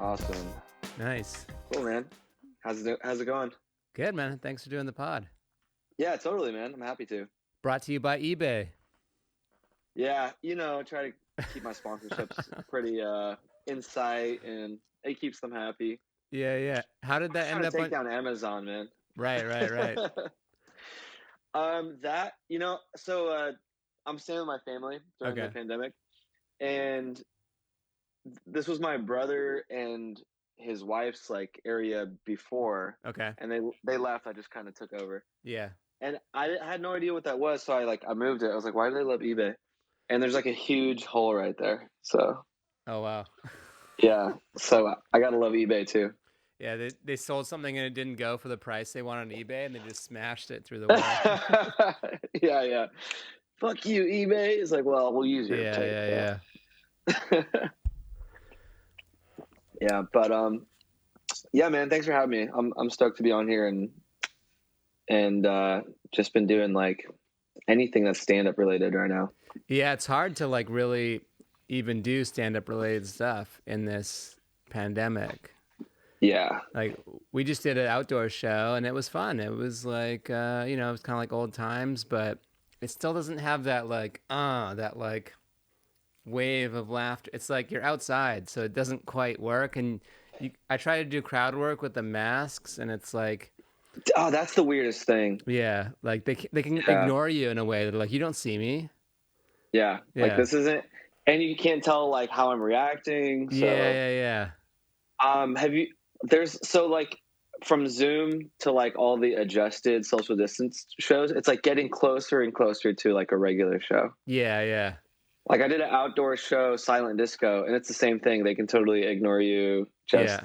Awesome. Nice. Cool, man. How's it going? Good, man. Thanks for doing the pod. Yeah, totally, man. I'm happy to. Brought to you by eBay. Yeah, try to keep my sponsorships pretty in sight, and it keeps them happy. Yeah. How did that Trying end to up take on? down Amazon, man. Right. I'm staying with my family during the Okay. pandemic, and this was my brother and his wife's like area before, Okay. and they left. I just kind of took over. Yeah. And I had no idea what that was, so I moved it. I was like, why do they love eBay? And there's like a huge hole right there. So Oh, wow. yeah, so I gotta love eBay too. Yeah, they sold something and it didn't go for the price they wanted on eBay, and they just smashed it through the wall. Yeah. Fuck you, eBay. It's like, well, we'll use your tape. Yeah. Yeah, but yeah, man. Thanks for having me. I'm stoked to be on here and just been doing like anything that's stand up related right now. Yeah, it's hard to like really even do stand-up related stuff in this pandemic. Yeah. Like we just did an outdoor show and it was fun. It was like it was kind of like old times, but it still doesn't have that like wave of laughter. It's like you're outside, so it doesn't quite work. And I try to do crowd work with the masks, and it's like, Oh, that's the weirdest thing. yeah, like they can ignore you in a way. They're like, you don't see me. Yeah. Like Yeah. this isn't, and you can't tell like how I'm reacting. So Yeah. have you? There's so like from Zoom to like all the adjusted social distance shows, it's like getting closer and closer to like a regular show. Yeah. Like I did an outdoor show, silent disco, and it's the same thing. They can totally ignore you just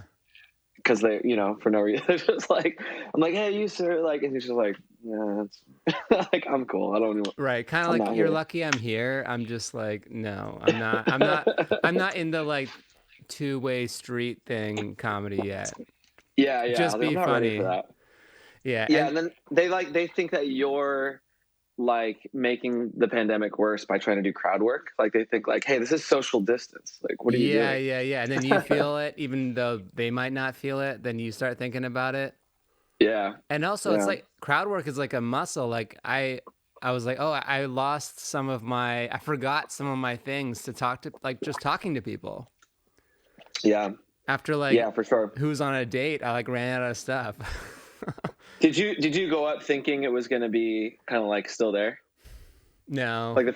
because they, for no reason. It's just like, I'm like, hey, you sir, like, and he's just like, yeah, it's like I'm cool. I don't even. Right, kind of like you're lucky I'm here. I'm just like, no, I'm not. I'm not in the like two-way street thing comedy yet. Yeah. Just I'm be not funny. ready for that. Yeah. And then they think that you're like making the pandemic worse by trying to do crowd work. Like they think like, hey, this is social distance. Like, what are you doing? Yeah. And then you feel it, even though they might not feel it. Then you start thinking about it. Yeah. And also, it's like crowd work is like a muscle. Like I was like, oh, I forgot some of my things to talk to, like just talking to people. Yeah. After like, yeah, for sure. Who's on a date? I like ran out of stuff. Did you go up thinking it was going to be kind of like still there? No. Like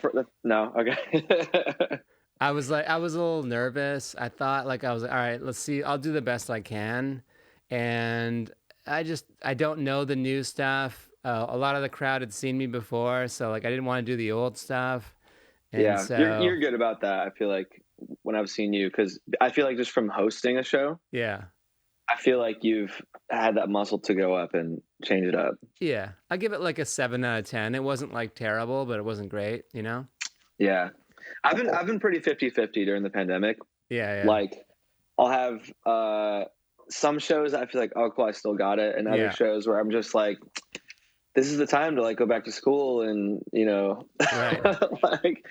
no. Okay. I was a little nervous. I thought like, all right, let's see. I'll do the best I can. And I don't know the new stuff. A lot of the crowd had seen me before. So like, I didn't want to do the old stuff. And so you're good about that. I feel like when I've seen you, cause I feel like just from hosting a show. Yeah. I feel like you've had that muscle to go up and change it up. Yeah. I give it like a 7 out of 10. It wasn't like terrible, but it wasn't great, Yeah. I've been pretty 50-50 during the pandemic. Yeah. Like I'll have some shows I feel like, oh cool, I still got it. And other shows where I'm just like, this is the time to like go back to school and, right. like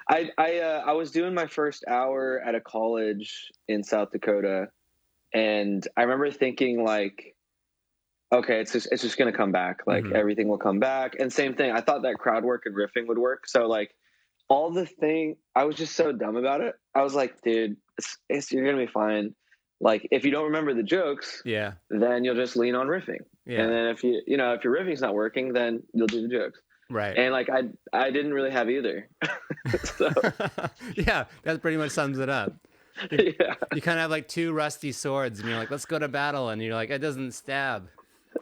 I was doing my first hour at a college in South Dakota. And I remember thinking like, okay, it's just going to come back. Like everything will come back. And same thing. I thought that crowd work and riffing would work. So like I was just so dumb about it. I was like, dude, you're going to be fine. Like if you don't remember the jokes, then you'll just lean on riffing. Yeah. And then if if your riffing's not working, then you'll do the jokes. Right. And like, I didn't really have either. So yeah, that pretty much sums it up. You kind of have like two rusty swords and you're like, let's go to battle. And you're like, it doesn't stab.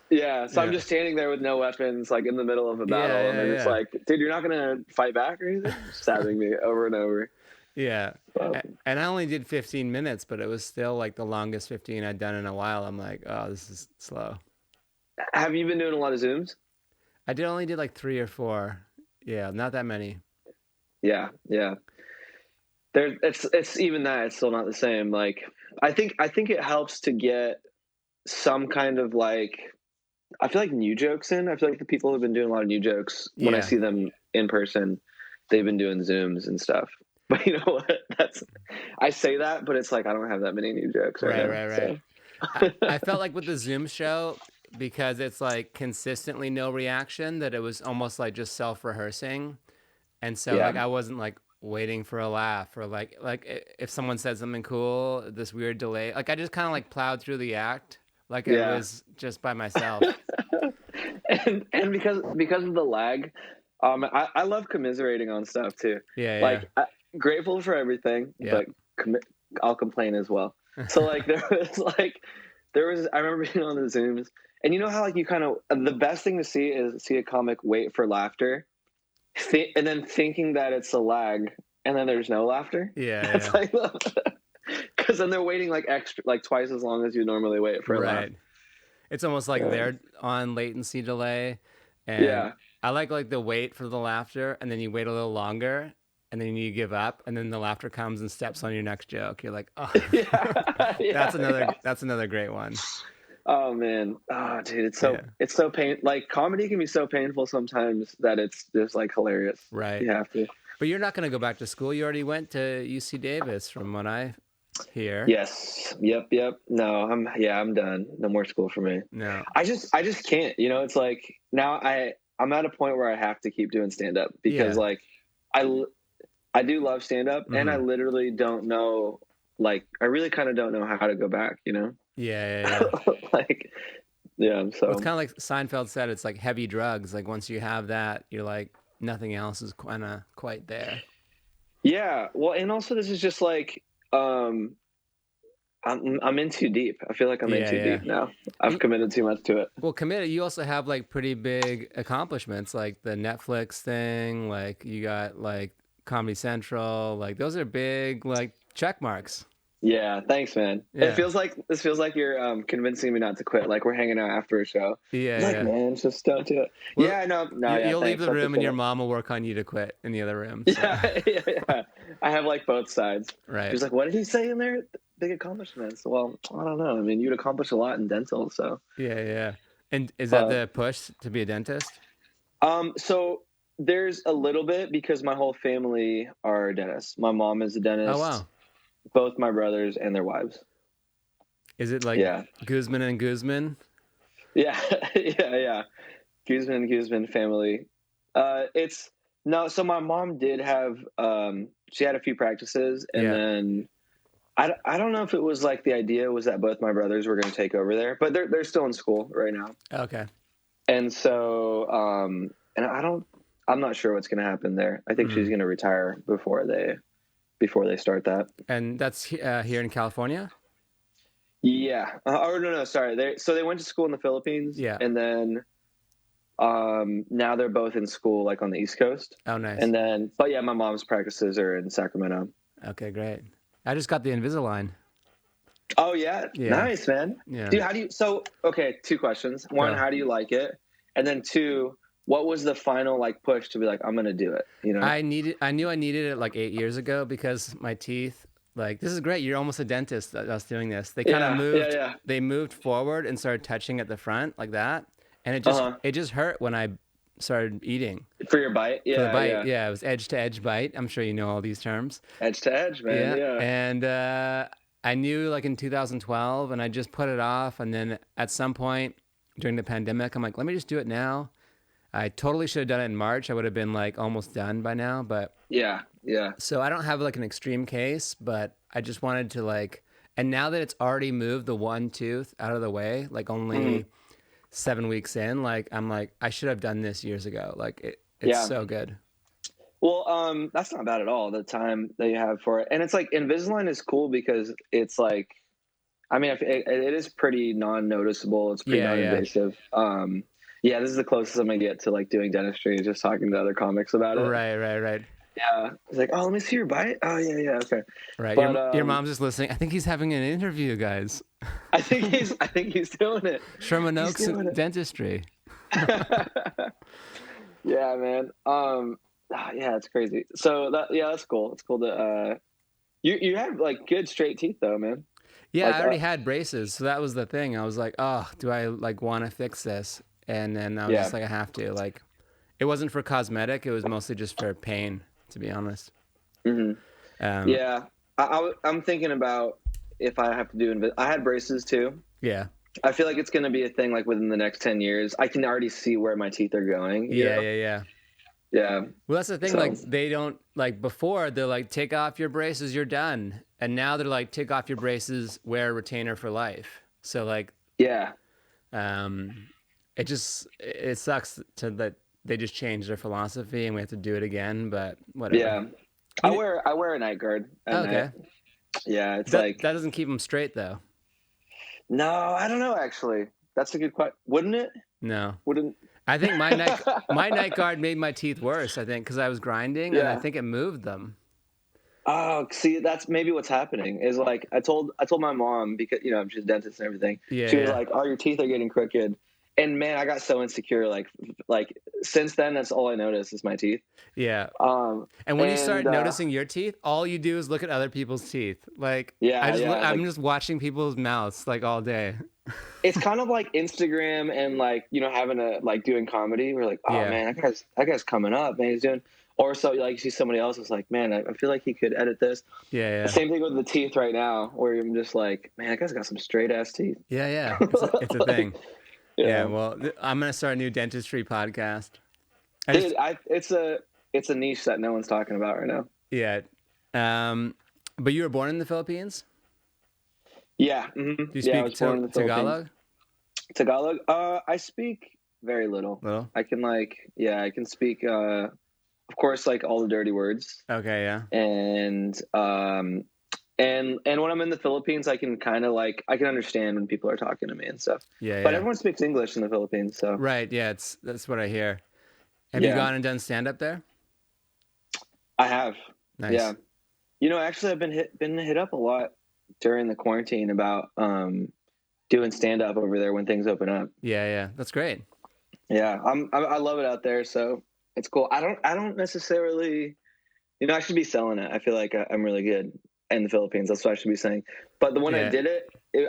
Yeah. So I'm just standing there with no weapons, like in the middle of a battle. And then it's like, dude, you're not going to fight back or anything? Stabbing me over and over. Yeah. And I only did 15 minutes, but it was still like the longest 15 I'd done in a while. I'm like, oh, this is slow. Have you been doing a lot of Zooms? I only did like 3 or 4. Yeah. Not that many. Yeah. It's even that, it's still not the same. Like, I think it helps to get some kind of like, I feel like new jokes in. I feel like the people who've been doing a lot of new jokes, when I see them in person, they've been doing Zooms and stuff. But you know what? That's I say that, but it's like I don't have that many new jokes right Right, now. right, right. So I felt like with the Zoom show, because it's like consistently no reaction, that it was almost like just self rehearsing. And so like yeah, I wasn't like waiting for a laugh, or if someone said something cool, this weird delay. Like I just kind of like plowed through the act like it yeah. was just by myself. And because of the lag, I love commiserating on stuff too. Yeah, Like grateful for everything, yeah. but I'll complain as well. So like there was I remember being on the Zooms, and you know how like you kind of the best thing to see is see a comic wait for laughter, and then thinking that it's a lag, and then there's no laughter. Yeah, That's yeah. like because then they're waiting like extra like twice as long as you normally wait for a laugh. Right. It's almost like Yeah. they're on latency delay, and Yeah. I like the wait for the laughter, and then you wait a little longer, and then you give up, and then the laughter comes and steps on your next joke. You're like, oh, Yeah, that's yeah, another yeah. that's another great one. Oh man, oh dude, Yeah, it's so pain. Like comedy can be so painful sometimes that it's just like hilarious. right. You have to. But you're not going to go back to school. You already went to UC Davis, from what I hear. Yes. Yep. Yep. No, I'm done. No more school for me. No. I just can't. You know, it's like now I'm at a point where I have to keep doing stand up because Yeah. like I I do love stand up and I Hmm. literally don't know like I really kind of don't know how to go back. You know, Yeah, yeah, yeah. like yeah. Well, it's So kind of like Seinfeld said. It's like heavy drugs. Like once you have that, you're like nothing else is kind of quite there. yeah. Well, and also this is just like um I'm in too deep. I feel like I'm in Yeah, too yeah. deep now. I've committed too much to it. Well, committed. You also have like pretty big accomplishments, like the Netflix thing. Like you got like Comedy Central. Like those are big like check marks. Yeah, thanks, man. It Yeah, feels like this feels like you're convincing me not to quit. Like we're hanging out after a show. yeah, Like, yeah. man, just don't do it. Well, Yeah, no, no, yeah, you'll leave thanks. the I room, and appreciate your it. mom will work on you to quit in the other room. So Yeah, yeah, yeah. I have like both sides. right. She's like, "What did he say in there? Big accomplishments." Well, I don't know. I mean, you'd accomplish a lot in dental, so. Yeah, yeah. And is that But the push to be a dentist? so there's a little bit because my whole family are dentists. My mom is a Oh dentist. wow. Both my brothers and their wives. Is it like Yeah, Guzman and Guzman? yeah, yeah, yeah. Guzman family. It's no. So my mom did have. She had a few practices, and Yeah. then I don't know if it was like the idea was that both my brothers were going to take over there, but they're still in school right now, Okay. and so and I'm not sure what's going to happen there. I think she's Mm. going to retire before they start that. And that's here in California? Yeah. Or no, sorry. They went to school in the Philippines, Yeah. and then now they're both in school like on the East Coast, Oh, nice. and then but yeah, my mom's practices are in Sacramento. Okay, great. I just got the Invisalign. Oh yeah, Yeah. nice man, Yeah. dude. How do you? So okay, two questions. One, Go. how do you like it? And then two, what was the final like push to be like I'm gonna do it? You know? I knew I needed it like 8 years ago because my teeth, like, this is great. You're almost a dentist, us doing this. They kind of Yeah, yeah, moved, yeah. they moved forward and started touching at the front like that. And Uh huh. it just hurt when I started eating. For your bite, For the yeah, bite, yeah. yeah, it was edge to edge bite. I'm sure you know all these terms. Edge to edge, man. Yeah, Yeah. and I knew like in 2012, and I just put it off. And then at some point during the pandemic, I'm like, let me just do it now. I totally should have done it in March. I would have been like almost done by now. But Yeah, yeah. so I don't have like an extreme case, but I just wanted to like, and now that it's already moved the one tooth out of the way, like Mhm. only 7 weeks in, like I'm like, I should have done this years ago. Like it's Yeah. so good. Well, that's not bad at all. The time that you have for it, and it's like Invisalign is cool because it's like, I mean, it is pretty non-noticeable. It's pretty Yeah, yeah. non-invasive. Yeah, this is the closest I'm gonna get to like doing dentistry, just talking to other comics about it. Right, right, right. Yeah, it's like, oh, let me see your bite. Oh, yeah, yeah, okay. Right. But Your mom's just listening. I think he's having an interview, guys. I think he's doing it. Sherman He's Oaks doing Dentistry. it. Yeah, man. Yeah, it's crazy. So yeah, that's cool. It's cool to you have like good straight teeth though, man. Yeah, Like I already had braces, so that was the thing. I was like, oh, do I like want to fix this? And then I was yeah. just like, I have to. Like, it wasn't for cosmetic. It was mostly just for pain, to be honest. Hmm. Um, Yeah, I'm thinking about if I have to do. I had braces too. yeah. I feel like it's going to be a thing like within the next 10 years. I can already see where my teeth are going. You Yeah, know? yeah, yeah. Yeah. Well, that's the thing. So Like, they don't like before. They're like, take off your braces, you're done. And now they're like, take off your braces, wear a retainer for life. So like, yeah, um, it sucks to that they just changed their philosophy and we have to do it again. But whatever. yeah. You know, I wear a night guard at night. okay, Yeah, it's that like doesn't keep them straight though. no, I don't know. Actually, that's a good question. Wouldn't it? No, Wouldn't? I think my night guard made my teeth worse. I think because I was grinding and I Yeah. think it moved them. Oh, see, that's maybe what's happening. Is like I told my mom because she's a dentist and everything. Yeah, She was yeah. like, "Oh, your teeth are getting crooked," and man, I got so insecure. Like since then, that's all I notice is my teeth. Yeah. Um, And when you and start noticing your teeth, all you do is look at other people's teeth. Like yeah, yeah, I'm like just watching people's mouths like all day. it's kind of like Instagram and like having a like doing comedy. We're like, oh Yeah. man, that guy's coming up, man. He's doing. Or so like you see somebody else is like, man, I feel like he could edit this. Yeah, The yeah. same thing with the teeth right now, where I'm just like, man, that guy's got some straight ass teeth. Yeah, yeah. It's a Like, thing. Yeah, yeah, well, I'm going to start a new dentistry podcast. I just dude, it's a niche that no one's talking about right now. yeah. Um but you were born in the Philippines? Yeah, Do you yeah, I speak was born in the Philippines. Tagalog? Tagalog. I speak very little. Little? I can I can speak. Of course, like all the dirty words, Okay, yeah. and when I'm in the Philippines, I can kind of like I can understand when people are talking to me and stuff. Yeah, But yeah. everyone speaks English in the Philippines, so Right, yeah, that's what I hear. Have you yeah, gone and done stand up there? I have. Yeah, Nice. actually, I've been hit up a lot during the quarantine about doing stand up over there when things open up. Yeah, yeah. That's great. Yeah, I love it out there, so it's cool. I don't necessarily, I should be selling it. I feel like I'm really good in the Philippines. That's what I should be saying. But the one I Yeah. did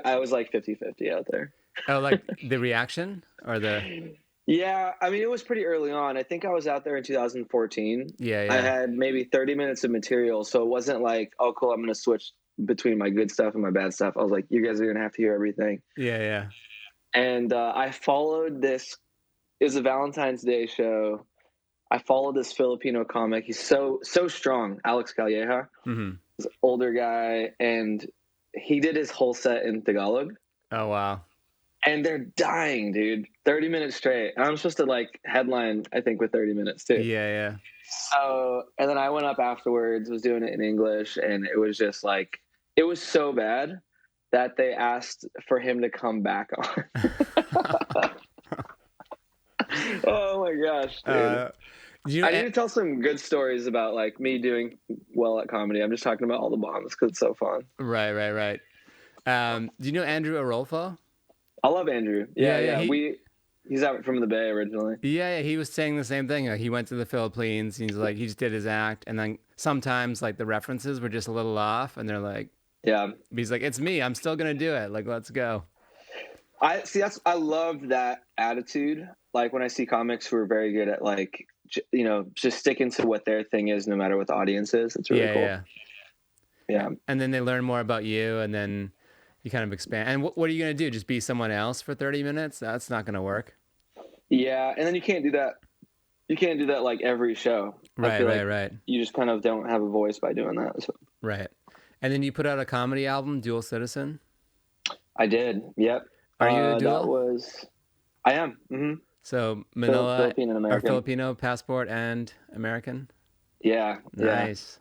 I was like 50-50 out there. Oh, like the reaction or the Yeah, I mean, it was pretty early on. I think I was out there in 2014. yeah, I yeah. had maybe 30 minutes of material, so it wasn't like, oh, cool, I'm going to switch between my good stuff and my bad stuff. I was like, you guys are going to have to hear everything. Yeah, yeah. And I followed this. It was a Valentine's Day show. I followed this Filipino comic. He's so strong, Alex Calleja. Mhm. He's an older guy, and he did his whole set in Tagalog. Oh, wow. And they're dying, dude. 30 minutes straight. And I'm supposed to like headline, I think, with 30 minutes too. Yeah, yeah. So, and then I went up afterwards, was doing it in English, and it was just like, it was so bad that they asked for him to come back on. Oh my gosh, dude. Do you I need to tell some good stories about like me doing well at comedy. I'm just talking about all the bombs because it's so fun. right, right, right. Do you know Andrew Arolfo? I love Andrew. Yeah, Yeah, yeah. yeah. He's out from the Bay originally. Yeah, he was saying the same thing. Like, he went to the Philippines. He's like, he just did his act, and then sometimes like the references were just a little off, and they're like, Yeah. he's like, it's me. I'm still gonna do it. Like, let's go. I love that attitude. Like when I see comics who are very good at like, just sticking to what their thing is, no matter what the audience is. It's really cool. Yeah. Yeah. And then they learn more about you, and then you kind of expand. And what are you gonna do? Just be someone else for 30 minutes? That's not gonna work. Yeah, and then you can't do that. You can't do that like every show. Right, right, right. You just kind of don't have a voice by doing that. So. Right. And then you put out a comedy album, Dual Citizen. I did. Yep. Are you a dual? I am. Mm-hmm. So Manila Filipino and or American. Filipino passport and American? Yeah. Nice.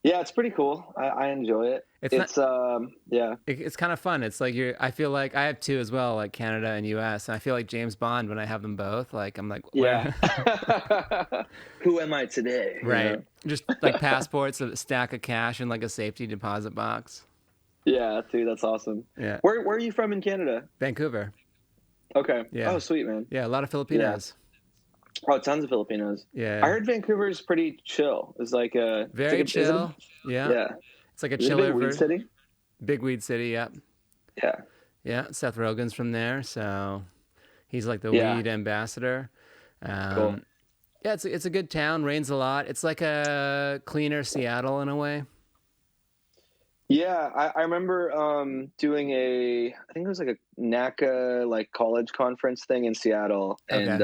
Yeah, it's pretty cool. I enjoy it. It's kind of fun. It's like I feel like I have two as well, like Canada and US. And I feel like James Bond when I have them both. Like I'm like, yeah. where? Who am I today? Right. Just like passports, a stack of cash, and like a safety deposit box. Yeah, dude, that's awesome. Yeah. Where are you from in Canada? Vancouver. Okay. Yeah. Oh, sweet, man. Yeah, a lot of Filipinos. Yeah. Oh, tons of Filipinos. Yeah. I heard Vancouver's pretty chill. It's like very chill. Yeah. Yeah. It's like a chiller. Big weed city. Big weed city. Yep. Yeah. Yeah. Seth Rogen's from there, so he's like the weed ambassador. Cool. Yeah, it's a good town. Rains a lot. It's like a cleaner Seattle in a way. Yeah, I remember doing I think it was like a NACA like college conference thing in Seattle, Okay.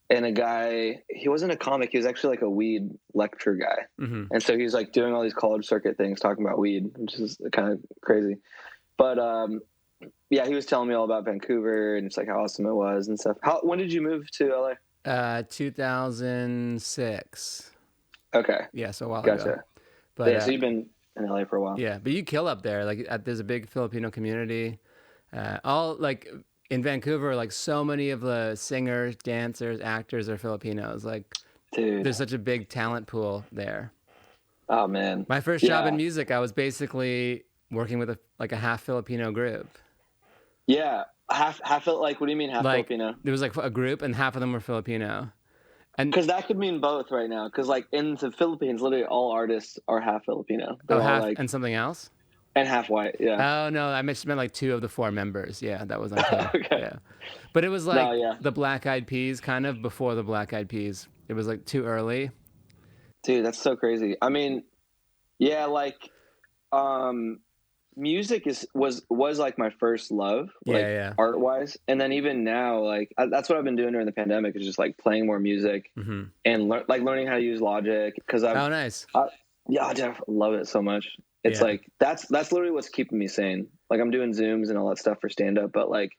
and a guy, he wasn't a comic, he was actually like a weed lecture guy, Mm-hmm. and so he was like doing all these college circuit things talking about weed, which is kind of crazy. But yeah, he was telling me all about Vancouver and just like how awesome it was and stuff. When did you move to LA? 2006. Okay, Yeah, so a while ago. gotcha. But Yeah, so you've been in LA for a while. yeah, but you kill up there. Like there's a big Filipino community. All like in Vancouver, like so many of the singers, dancers, actors are Filipinos. Like Dude, there's such a big talent pool there. oh man, My first job in yeah. music, I was basically working with a half Filipino group. Yeah, half like, what do you mean half Like Filipino? there was like a group, and half of them were Filipino. And Because that could mean both right now. Because like in the Philippines, literally all artists are half Filipino. oh, They're all half like and something else. and half white. Yeah. Oh no, I meant like two of the four members. Yeah, that was unclear. Okay. Yeah, but it was No, like yeah, the Black Eyed Peas, kind of before the Black Eyed Peas. It was like too early. dude, that's so crazy. I mean, yeah, like um, music was like my first love, Yeah, like yeah. art wise, and then even now, like that's what I've been doing during the pandemic is just like playing more music Mm-hmm. and like learning how to use Logic because Oh, nice. yeah, I just love it so much. It's Yeah, like that's literally what's keeping me sane. Like I'm doing Zooms and all that stuff for stand up, but like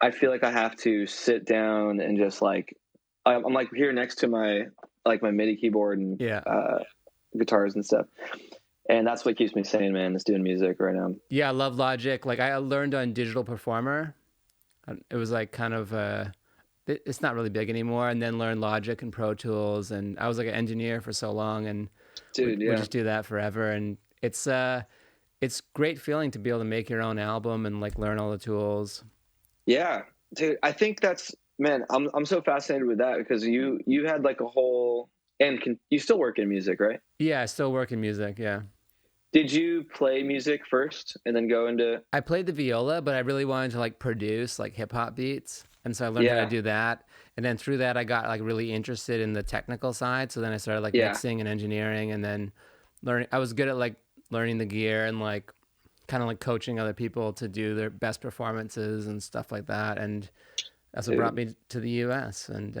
I feel like I have to sit down and just like I'm like here next to my like my MIDI keyboard and yeah, guitars and stuff, and that's what keeps me sane, man. Is doing music right now. yeah. I love Logic. Like I learned on Digital Performer. It was like kind of it's not really big anymore. And then learned Logic and Pro Tools. And I was like an engineer for so long, and Dude, would yeah, just do that forever. And it's great feeling to be able to make your own album and like learn all the tools. yeah, dude. I think that's man. I'm so fascinated with that because you had like a whole and you still work in music, right? Yeah, I still work in music. Yeah. Did you play music first and then go into I played the viola, but I really wanted to like produce like hip hop beats. And so I learned how to yeah, do that. And then through that, I got like really interested in the technical side. So then I started like yeah, mixing and engineering and then learning. I was good at like learning the gear and like kind of like coaching other people to do their best performances and stuff like that. And that's what brought dude? me to the US and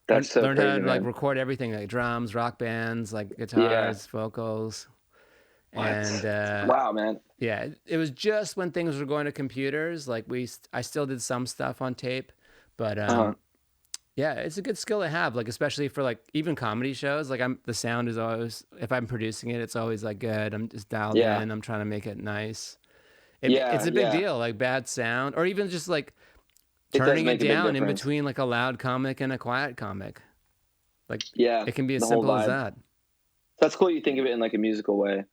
That's so learned how crazy, to like man. record everything like drums, rock bands, like Yeah. guitars, vocals. And What? Wow, man. yeah, it was just when things were going to computers. Like I still did some stuff on tape, but Uh-huh. yeah, it's a good skill to have. Like especially for like even comedy shows. Like the sound is always if I'm producing it, it's always like good. I'm just dialed Yeah. in. I'm trying to make it nice. It's Yeah. a big Yeah. deal. Like bad sound, or even just like It does turning it make a big down in difference. between like a loud comic and a quiet comic. Like Yeah. it can be as The whole simple as vibe. that. That's cool. You think of it in like a musical way.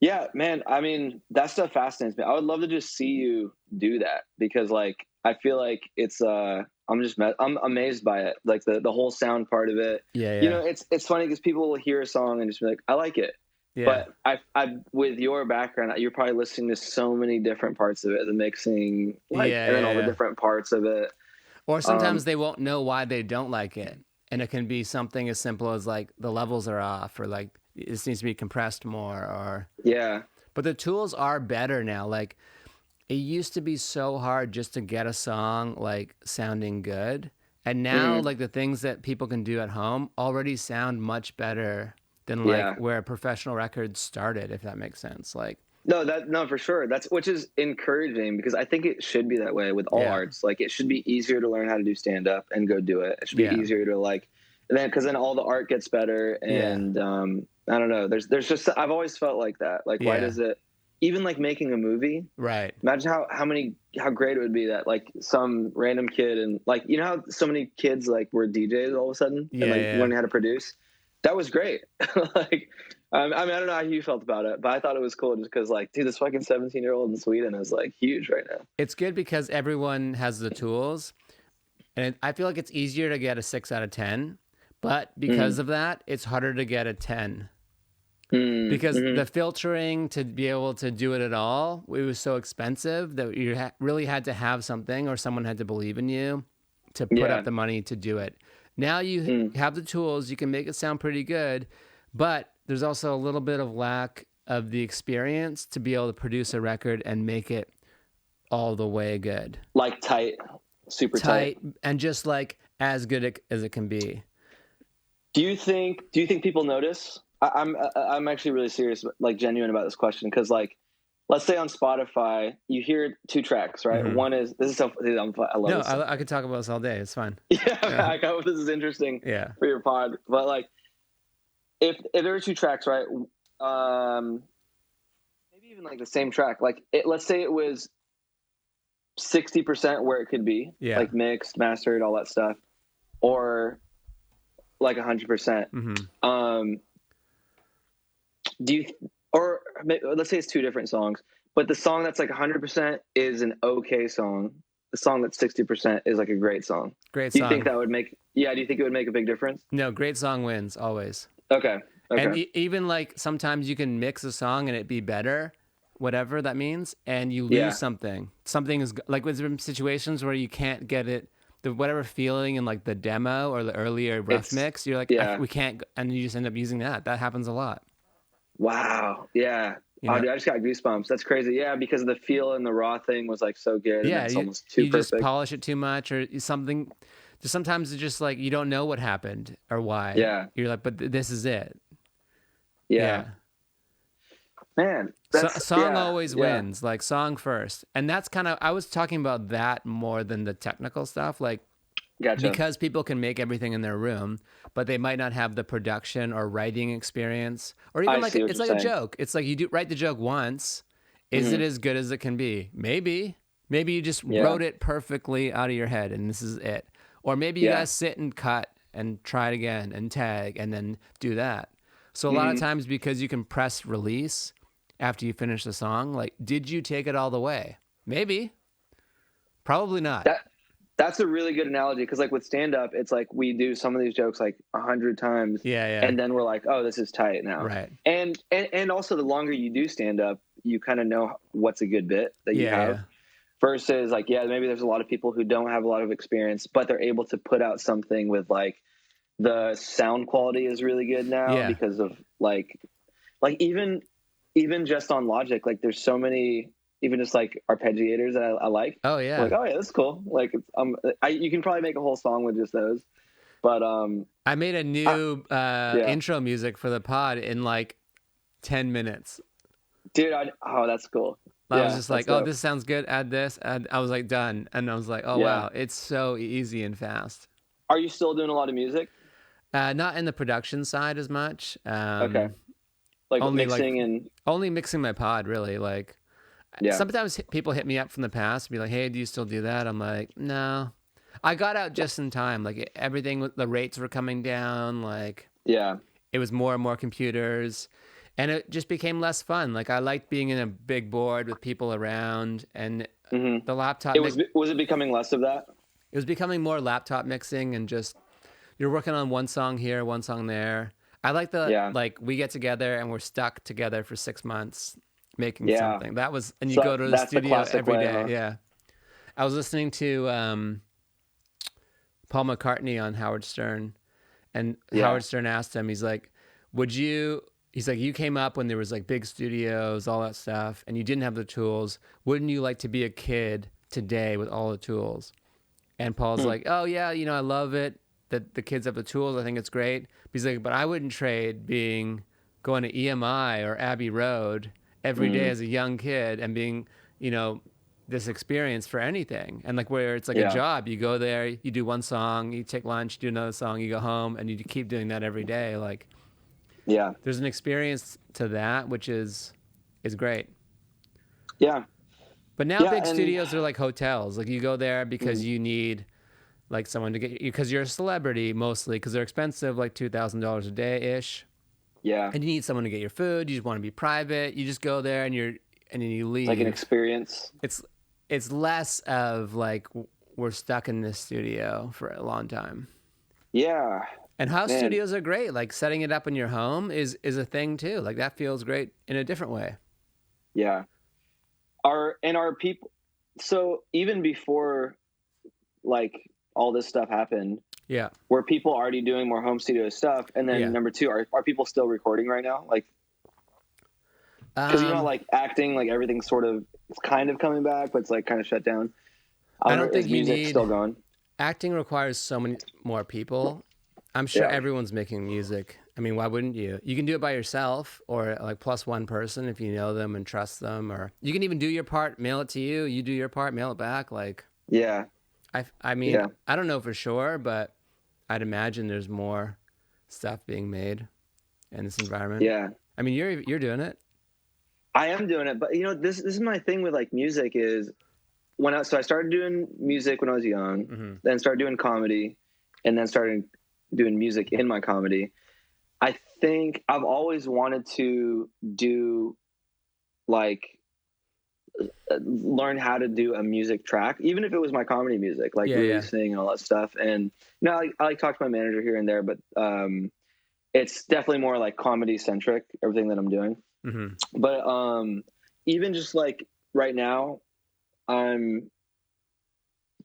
Yeah, man. I mean, that stuff fascinates me. I would love to just see you do that because like, I feel like it's, I'm amazed by it. Like the whole sound part of it, Yeah, yeah, it's funny because people will hear a song and just be like, I like it. yeah, But I, with your background, you're probably listening to so many different parts of it, the mixing, like, yeah, and then yeah, all the yeah. different parts of it. Or sometimes Um, they won't know why they don't like it. And it can be something as simple as like the levels are off or like this needs to be compressed more or yeah. but the tools are better now. Like it used to be so hard just to get a song like sounding good. And now Mhm. like the things that people can do at home already sound much better than like Yeah. where professional records started, if that makes sense. Like No, for sure. That's which is encouraging because I think it should be that way with all yeah. arts. Like it should be easier to learn how to do stand up and go do it. It should be Yeah. easier to like and then because then all the art gets better Yeah. and I don't know. There's just I've always felt like that. Like why Yeah. does it even like making a movie? Right. Imagine how great it would be that like some random kid and like you know how so many kids like were DJs all of a sudden and Yeah. like Yeah. learning how to produce. That was great. Like I mean I don't know how you felt about it, but I thought it was cool just because like dude, this fucking 17-year-old in Sweden is like huge right now. It's good because everyone has the tools. And I feel like it's easier to get a 6 out of 10, but because Mm, of that, it's harder to get a 10 mm, because mm, the filtering to be able to do it at all, it was so expensive that you really had to have something or someone had to believe in you to put up yeah, the money to do it. Now you have the tools, you can make it sound pretty good, but there's also a little bit of lack of the experience to be able to produce a record and make it all the way good. Like tight, super tight. And just like as good as it can be. Do you think people notice? I'm actually really serious, like genuine about this question, because like, let's say on Spotify you hear 2 tracks, right? One is this is so I love No, this. I could talk about this all day. It's fine. Yeah, I hope this is interesting. Yeah. For your pod, but like, if there are 2 tracks, right? Maybe even like the same track. Like, let's say it was 60% where it could be, like mixed, mastered, all that stuff, or like 100%. Do you, or let's say it's 2 different songs, but the song that's like 100% is an okay song. The song that's 60% is like a great song. Great song. Do you think that would make? Yeah. Do you think it would make a big difference? No, great song wins always. Okay. And even like sometimes you can mix a song and it be better, whatever that means, and you lose something. Something is like there's situations where you can't get it, the whatever feeling in like the demo or the earlier rough mix. You're like, we can't, and you just end up using that. That happens a lot. Wow. Yeah. Dude, I just got goosebumps. That's crazy. Yeah, because the feel and the raw thing was like so good. Yeah, and it's almost too perfect. Just polish it too much or something. Just sometimes it's just like you don't know what happened or why. Yeah. You're like, but this is it. Yeah. Man, song always wins. Like song first, and that's kind of I was talking about that more than the technical stuff. Like, gotcha. Because people can make everything in their room, but they might not have the production or writing experience, or even like it's like a joke. It's like you write the joke once. Is it as good as it can be? Maybe you just wrote it perfectly out of your head, and this is it. Or maybe you guys sit and cut and try it again and tag and then do that. So a lot of times, because you can press release after you finish the song, like, did you take it all the way? Maybe. Probably not. That's a really good analogy, because like with stand-up, it's like we do some of these jokes like 100 times. Yeah. And then we're like, oh, this is tight now. Right. And also the longer you do stand-up, you kind of know what's a good bit that you have. Yeah. Versus like, maybe there's a lot of people who don't have a lot of experience, but they're able to put out something with like, the sound quality is really good now because of like even just on Logic, like there's so many, even just like arpeggiators that I like. Oh yeah. I'm like, oh yeah, that's cool. Like you can probably make a whole song with just those. But I made a new intro music for the pod in like 10 minutes. Dude, that's cool. I was just like, this sounds good. Add this. I was like, done. And I was like, oh wow, it's so easy and fast. Are you still doing a lot of music? Not in the production side as much. Okay. Like only mixing only mixing my pod, really. Like, sometimes people hit me up from the past and be like, hey, do you still do that? I'm like, no. I got out just in time. Like everything, the rates were coming down. Like, it was more and more computers, and it just became less fun. Like I liked being in a big board with people around, and the laptop. Was it becoming less of that? It was becoming more laptop mixing and just. You're working on one song here, one song there. I like like we get together and we're stuck together for 6 months making something. That was, and you go to the studio every day. Huh? Yeah. I was listening to Paul McCartney on Howard Stern, and Howard Stern asked him, he's like, you came up when there was like big studios, all that stuff, and you didn't have the tools. Wouldn't you like to be a kid today with all the tools? And Paul's like, oh yeah, I love it that the kids have the tools. I think it's great. He's like, but I wouldn't trade going to EMI or Abbey Road every day as a young kid and being, this experience for anything. And like where it's like a job, you go there, you do one song, you take lunch, you do another song, you go home, and you keep doing that every day. Like, there's an experience to that, which is great. Yeah. But now big studios are like hotels. Like you go there because you need like someone to get you, because you're a celebrity mostly, because they're expensive, like $2,000 a day-ish. Yeah. And you need someone to get your food. You just want to be private. You just go there and then you leave. Like an experience. It's less of like we're stuck in this studio for a long time. Yeah. And house studios are great. Like setting it up in your home is a thing too. Like that feels great in a different way. Yeah. Our people, so even before like all this stuff happened, Yeah. Were people already doing more home studio stuff? And then Yeah. number two, are people still recording right now? Like, because you know, Um, like acting, like everything's sort of, it's kind of coming back, but it's like kind of shut down. I I wonder, don't think is you music need still going? acting requires so many more people. I'm sure Yeah. everyone's making music. I mean, why wouldn't you? You can do it by yourself or like plus one person if you know them and trust them, or you can even do your part, mail it to you, you do your part, mail it back. Like, Yeah. I mean, Yeah. I don't know for sure, but I'd imagine there's more stuff being made in this environment. Yeah. I mean, you're doing it. I am doing it, but you know, this is my thing with like music is so I started doing music when I was young, Mm-hmm. then started doing comedy, and then started doing music in my comedy. I think I've always wanted to do like learn how to do a music track, even if it was my comedy music, like Yeah, really yeah. sing and all that stuff. And you know, I like talk to my manager here and there, but it's definitely more like comedy centric, everything that I'm doing. Mm-hmm. But even just like right now, I'm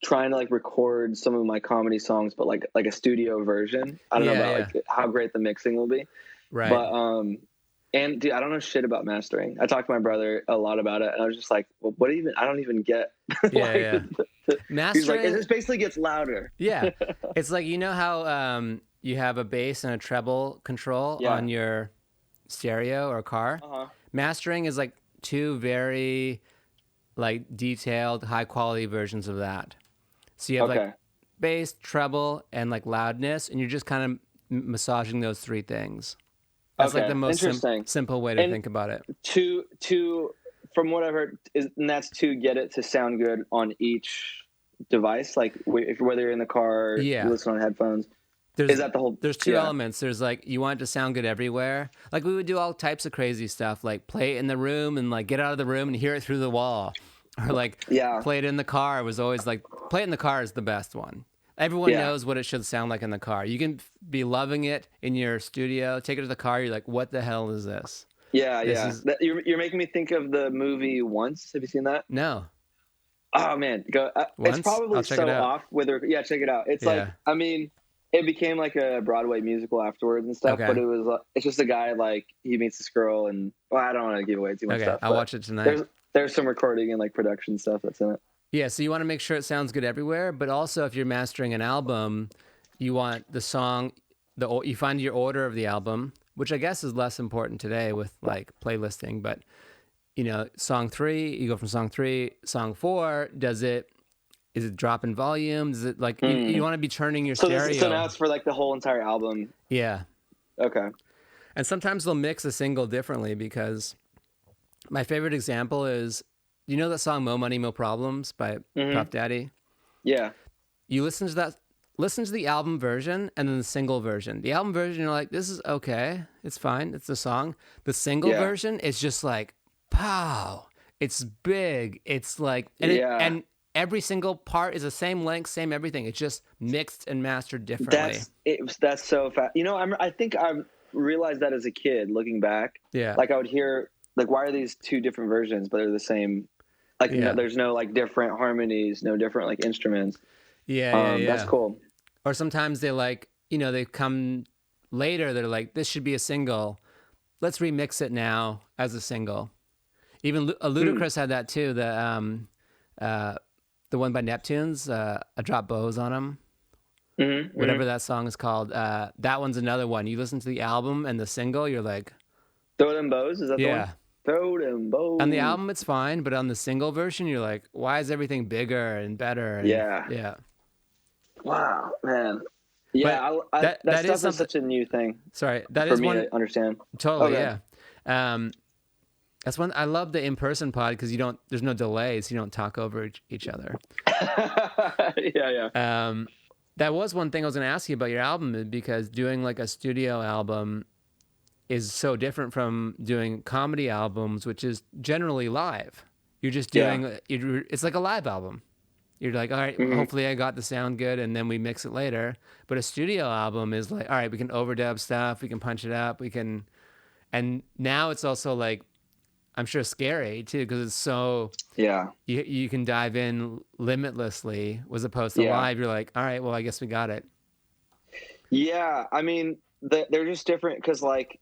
trying to like record some of my comedy songs, but like a studio version. I don't know Yeah, about yeah. like how great the mixing will be, Right. but and dude, I don't know shit about mastering. I talked to my brother a lot about it, and I was just like, well, what even? I don't even get. Yeah, like, yeah. he's like, it Mastering. just basically gets louder. Yeah, it's like you know how you have a bass and a treble control Yeah. on your stereo or car. Uh huh. Mastering is like two very like detailed, high quality versions of that. So you have like Okay. bass, treble, and like loudness, and you're just kind of massaging those three things. That's like the Okay. most Interesting. simple way to And think about it. to from what I've heard is, and that's to get it to sound good on each device. Like if whether you're in the car, you Yeah. listen on headphones. Is there's that the whole? there's two Yeah. elements. There's like you want it to sound good everywhere. Like we would do all types of crazy stuff, like play it in the room and like get out of the room and hear it through the wall, or like Yeah. play it in the car. It was always like play it in the car is the best one. Everyone Yeah. knows what it should sound like in the car. You can be loving it in your studio, take it to the car. You're like, what the hell is this? Yeah. This Yeah. is You're making me think of the movie Once. Have you seen that? no Oh man, go. It's once. probably I'll check it so out. off. Whether yeah, check it out. It's like Yeah. I mean, it became like a Broadway musical afterwards and stuff. But Okay. it was it's just a guy like he meets this girl and well, I don't want to give away too much Okay. stuff, I'll but watch it tonight. there's some recording and like production stuff that's in it. Yeah, so you want to make sure it sounds good everywhere, but also if you're mastering an album, you want the song, you find your order of the album, which I guess is less important today with like playlisting. But you know, song three, you go from song three, song four. Is it drop in volume? Is it like you Hmm. want to be turning your So now stereo? it's for like the whole entire album. Yeah, Okay. and sometimes they'll mix a single differently because my favorite example is, you know that song "Mo Money Mo Problems" by Hmm. Puff Daddy. Yeah. You listen to the album version and then the single version. The album version, you're like, this is okay, it's fine, it's a song. The single Yeah. version is just like, pow, it's big, it's like, Yeah. and every single part is the same length, same everything. It's just mixed and mastered differently. That's so fast. You know, I think I realized that as a kid looking back. Yeah, Like I would hear like why are these two different versions but they're the same, like no, yeah, there's no like different harmonies, no different like instruments. yeah, yeah, That's yeah. cool. Or sometimes they like, you know, they come later. They're like, this should be a single. Let's remix it now as a single. Even Hmm. Ludacris had that too. Uh, the one by Neptunes, I Drop Bows on Him, Mm-hmm, whatever mm-hmm. that song is called. That one's another one. You listen to the album and the single, you're like, Throw them bows, is that the one? yeah. Throw them On the bows. album, it's fine, but on the single version, you're like, why is everything bigger and better? And Yeah. yeah, Wow, man. Yeah, but that that is stuff is something. such a new thing Sorry, that for is me one to understand. totally. Okay. Yeah, um, that's one. I love the in-person pod because you don't. There's no delays. You don't talk over each other. Yeah, yeah. That was one thing I was going to ask you about your album because doing like a studio album is so different from doing comedy albums, which is generally live. You're just Yeah. doing it's like a live album. You're like, all right, Hmm. hopefully I got the sound good, and then we mix it later. But a studio album is like, all right, we can overdub stuff, we can punch it up, we can, and now it's also like, I'm sure scary too because it's so Yeah. you can dive in limitlessly as opposed to Yeah. live. You're like, all right, well, I guess we got it. Yeah, I mean, they're just different because, like,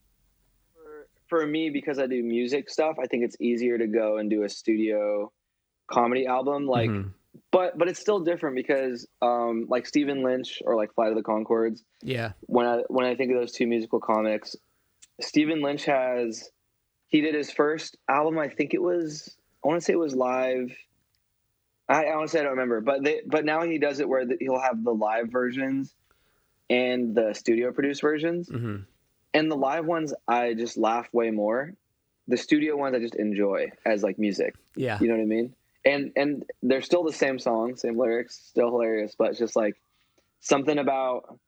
for me, because I do music stuff, I think it's easier to go and do a studio comedy album. Like, Hmm. but it's still different because, like Stephen Lynch or like Flight of the Conchords. Yeah. When I think of those two musical comics, Stephen Lynch he did his first album. I think I want to say it was live. I honestly I don't remember, but now he does it where he'll have the live versions and the studio produced versions. Hmm. And the live ones, I just laugh way more. The studio ones, I just enjoy as like music. Yeah. You know what I mean? And they're still the same song, same lyrics, still hilarious. But it's just like something about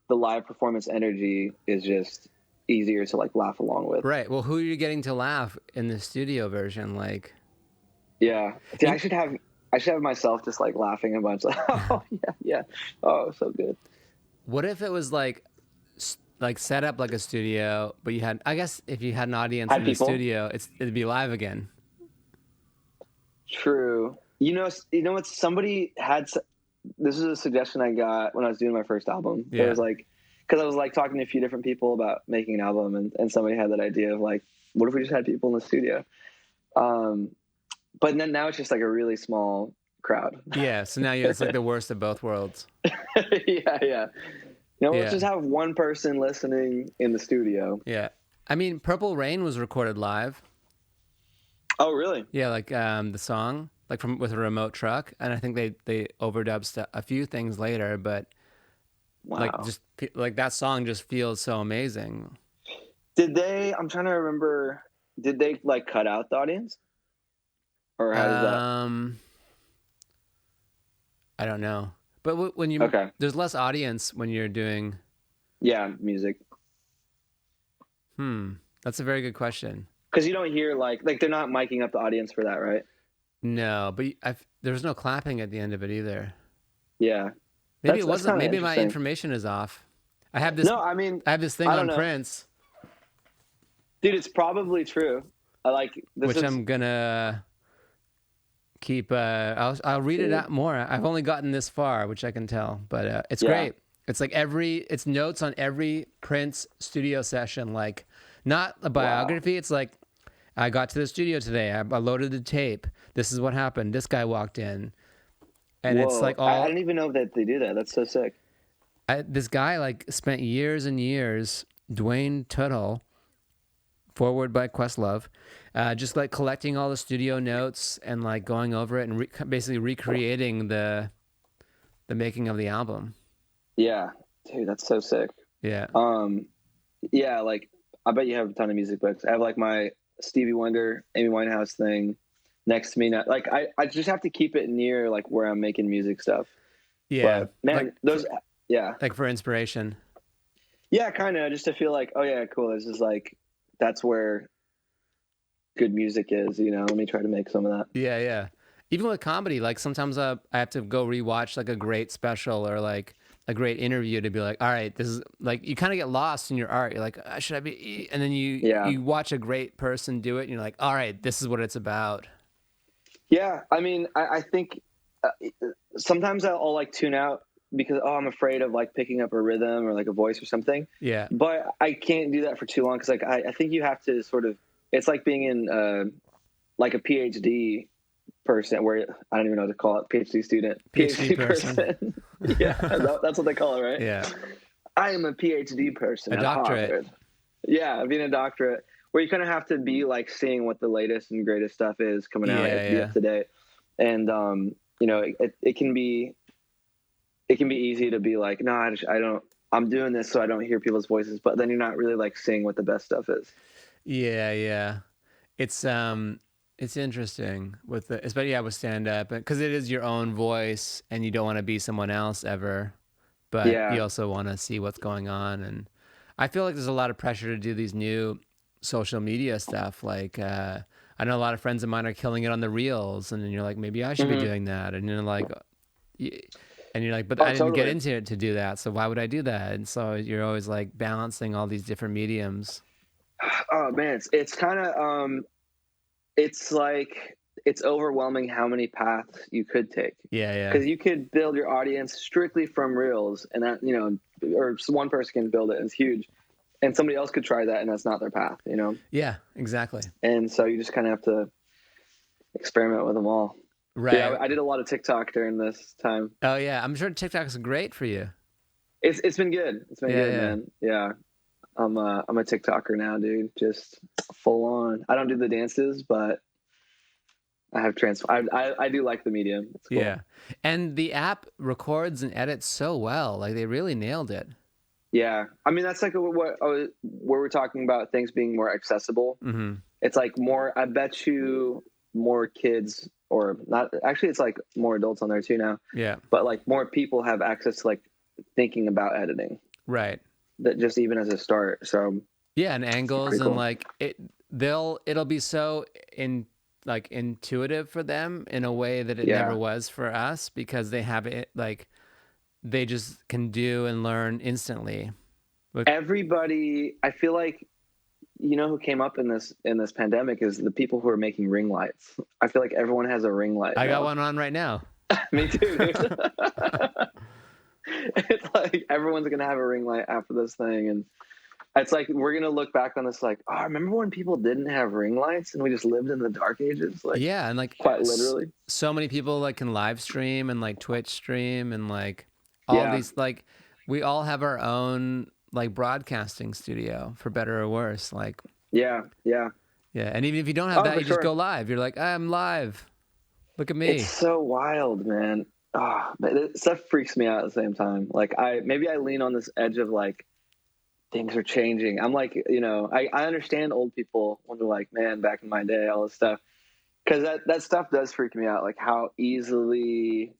the live performance energy is just easier to like laugh along with. Right. Well, who are you getting to laugh in the studio version? Like, Yeah, dude, in, I should have myself just like laughing a bunch. Like, oh yeah, yeah, oh so good. what if it was like like set up like a studio, but you had, I guess, if you had an audience Had in the people. studio, it'd be live again. True. You know what? Somebody had. This is a suggestion I got when I was doing my first album. It Yeah. was like, because I was like talking to a few different people about making an album, and somebody had that idea of like, what if we just had people in the studio? Um, but then now it's just like a really small crowd. Yeah. So now it's like the worst of both worlds. Yeah, yeah. You know, let's Yeah. just have one person listening in the studio. Yeah. I mean, Purple Rain was recorded live. Oh, really? Yeah, like the song, like from with a remote truck, and I think they overdubbed a few things later, but like Wow. just like that song just feels so amazing. Did they? I'm trying to remember. Did they like cut out the audience, or how does that? Um, I don't know, but when you Okay. there's less audience when you're doing. Yeah, music. Hmm, that's a very good question. Because you don't hear like they're not miking up the audience for that, right? No, but there was no clapping at the end of it either. Yeah, Maybe it that's wasn't. kind of Maybe my interesting. information is off. I have this. No, I mean, I have this thing I don't on know, Prince, dude. It's probably true. I like this which is I'm gonna keep. I'll read it dude. out more. I've only gotten this far, which I can tell, but it's Yeah, great. It's like it's notes on every Prince studio session. Like not a wow. biography. It's like I got to the studio today. I loaded the tape. This is what happened. This guy walked in, and it's Whoa, like I all didn't even know that they do that. That's so sick. this guy like spent years and years. Dwayne Tuttle, forward by Questlove, just like collecting all the studio notes and like going over it and basically recreating the making of the album. Yeah, dude, that's so sick. Yeah. Um, yeah, like I bet you have a ton of music books. I have like my Stevie Wonder, Amy Winehouse thing next to me now. Like I just have to keep it near like where I'm making music stuff. Yeah. But man, those yeah. Like for inspiration. Yeah, kind of just to feel like, oh yeah, cool. This is like that's where good music is. You know, let me try to make some of that. Yeah, yeah. Even with comedy, like sometimes I have to go rewatch like a great special or like a great interview to be like, all right, this is like you kind of get lost in your art. You're like, should I be? And then Yeah, you watch a great person do it, and you're like, all right, this is what it's about. yeah. I mean, I think sometimes I'll like tune out because I'm afraid of like picking up a rhythm or like a voice or something. Yeah. But I can't do that for too long because like I think you have to sort of. It's like being in like a PhD person where I don't even know what to call it. PhD student, PhD person. person. Yeah, that's what they call it, right? Yeah. I am a PhD person A at doctorate. Harvard. Yeah, being a doctorate, where you kind of have to be like seeing what the latest and greatest stuff is coming out. You have Yeah, to be yeah. up to date, and you know, it can be easy to be like, no, I don't. I'm doing this so I don't hear people's voices, but then you're not really like seeing what the best stuff is. Yeah, yeah. It's interesting with the especially yeah with stand up because it is your own voice and you don't want to be someone else ever, but Yeah. you also want to see what's going on and I feel like there's a lot of pressure to do these new social media stuff like I know a lot of friends of mine are killing it on the reels and then you're like maybe I should be Hmm. doing that and you're like y- and you're like but Oh, I didn't get totally. into it to do that so why would I do that and so you're always like balancing all these different mediums. Oh man, it's kind of it's like it's overwhelming how many paths you could take Yeah, yeah. because you could build your audience strictly from reels and that or one person can build it and it's huge, and somebody else could try that and that's not their path, you know? Yeah, exactly. And so you just kind of have to experiment with them all. Right. Yeah, I did a lot of TikTok during this time. Oh yeah, I'm sure TikTok's great for you. It's been good. It's been good, Yeah. man. Yeah. I'm a TikToker now, dude. Just full on. I don't do the dances, but I have I do like the medium. It's cool. Yeah. And the app records and edits so well. Like they really nailed it. Yeah. I mean, that's like where we're talking about things being more accessible. Mm-hmm. It's like more, I bet you more kids, or not, actually it's like more adults on there too now. Yeah. But like more people have access to like thinking about editing. Right. That just even as a start. So yeah, and angles cool. And like it'll be so intuitive for them in a way that it never was for us, because they have it, like they just can do and learn instantly. Everybody, I feel like, you know, who came up in this pandemic is the people who are making ring lights. I feel like everyone has a ring light. I got one on right now. Me too, dude. It's like everyone's gonna have a ring light after this thing, and it's like we're gonna look back on this like, oh, remember when people didn't have ring lights and we just lived in the dark ages? Like, yeah, and like quite literally, so many people like can live stream and like Twitch stream and like all these, like we all have our own like broadcasting studio, for better or worse. Like yeah. And even if you don't have that, you just go live. You're like, I'm live. Look at me. It's so wild, man. Oh, stuff freaks me out at the same time. Like maybe I lean on this edge of like, things are changing. I'm like, you know, I understand old people when they're like, man, back in my day, all this stuff. Because that stuff does freak me out, like how easily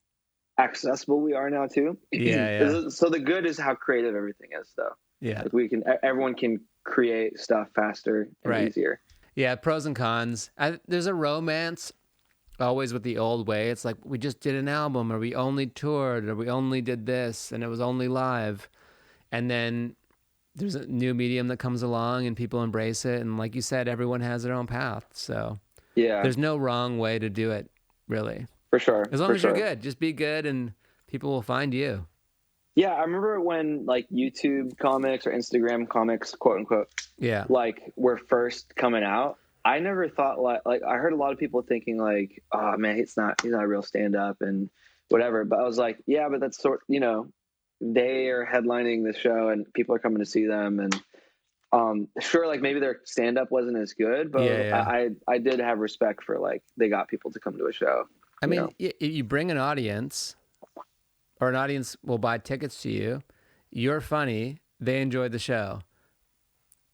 accessible we are now too. Yeah. So the good is how creative everything is, though. Yeah. Like everyone can create stuff faster and easier. Yeah, pros and cons. There's a romance always with the old way. It's like, we just did an album, or we only toured, or we only did this, and it was only live. And then there's a new medium that comes along and people embrace it. And like you said, everyone has their own path. So there's no wrong way to do it, really. For sure. As long as you're good, just be good and people will find you. Yeah. I remember when like YouTube comics or Instagram comics, quote unquote, like were first coming out. I never thought like I heard a lot of people thinking like, oh man, he's not a real stand up and whatever. But I was like, yeah, but that's you know, they are headlining the show and people are coming to see them, and sure, like maybe their stand up wasn't as good, but I did have respect for like they got people to come to a show. I mean, you bring an audience, or an audience will buy tickets to you. You're funny. They enjoyed the show.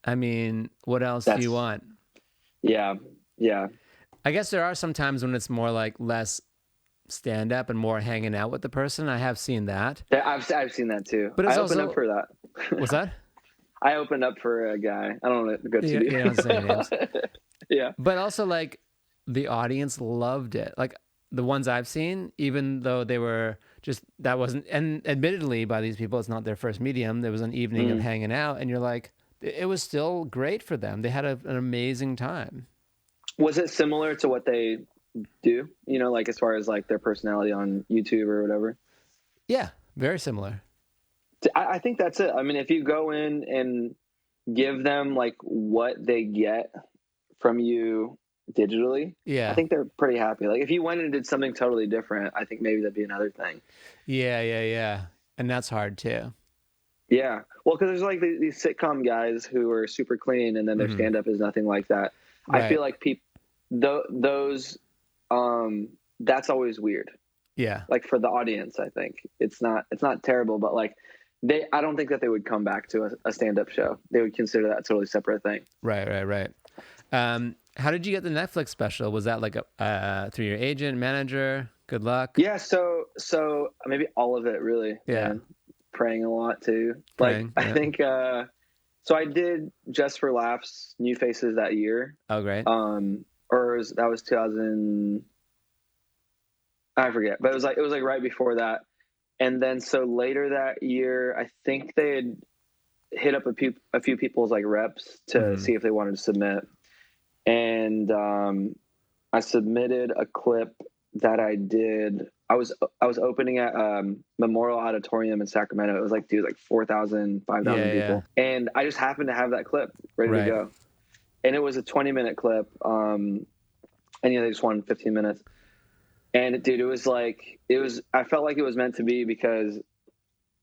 I mean, what else do you want? Yeah. I guess there are some times when it's more like less stand up and more hanging out with the person. I have seen that. I've seen that too. But I opened up for that. What's that? I opened up for a guy. I don't want to go too deep. You don't say names. Yeah. But also like the audience loved it. Like the ones I've seen, even though they were just, that wasn't, and admittedly by these people, it's not their first medium. There was an evening of hanging out, and you're like, it was still great for them. They had an amazing time. Was it similar to what they do, you know, like as far as like their personality on YouTube or whatever? Yeah, very similar. I think that's it. I mean, if you go in and give them like what they get from you digitally, I think they're pretty happy. Like if you went and did something totally different, I think maybe that'd be another thing. Yeah. And that's hard too. Yeah. Well, because there's like these sitcom guys who are super clean and then their stand-up is nothing like that. Right. I feel like those that's always weird. Yeah. Like for the audience, I think it's not terrible, but like I don't think that they would come back to a stand-up show. They would consider that a totally separate thing. Right. How did you get the Netflix special? Was that like through your agent, manager? Good luck. Yeah. So maybe all of it really. Yeah. Man. Praying a lot too. I think, so I did Just for Laughs, New Faces that year. Oh, great. That was 2000. I forget, but it was like right before that. And then so later that year, I think they had hit up a few people's like reps to see if they wanted to submit. And I submitted a clip that I did I was opening at Memorial Auditorium in Sacramento. It was like, dude, like 4,000, 5,000 Yeah. people. And I just happened to have that clip ready to Right. go. And it was a 20-minute clip. And they just wanted 15 minutes. And dude, I felt like it was meant to be, because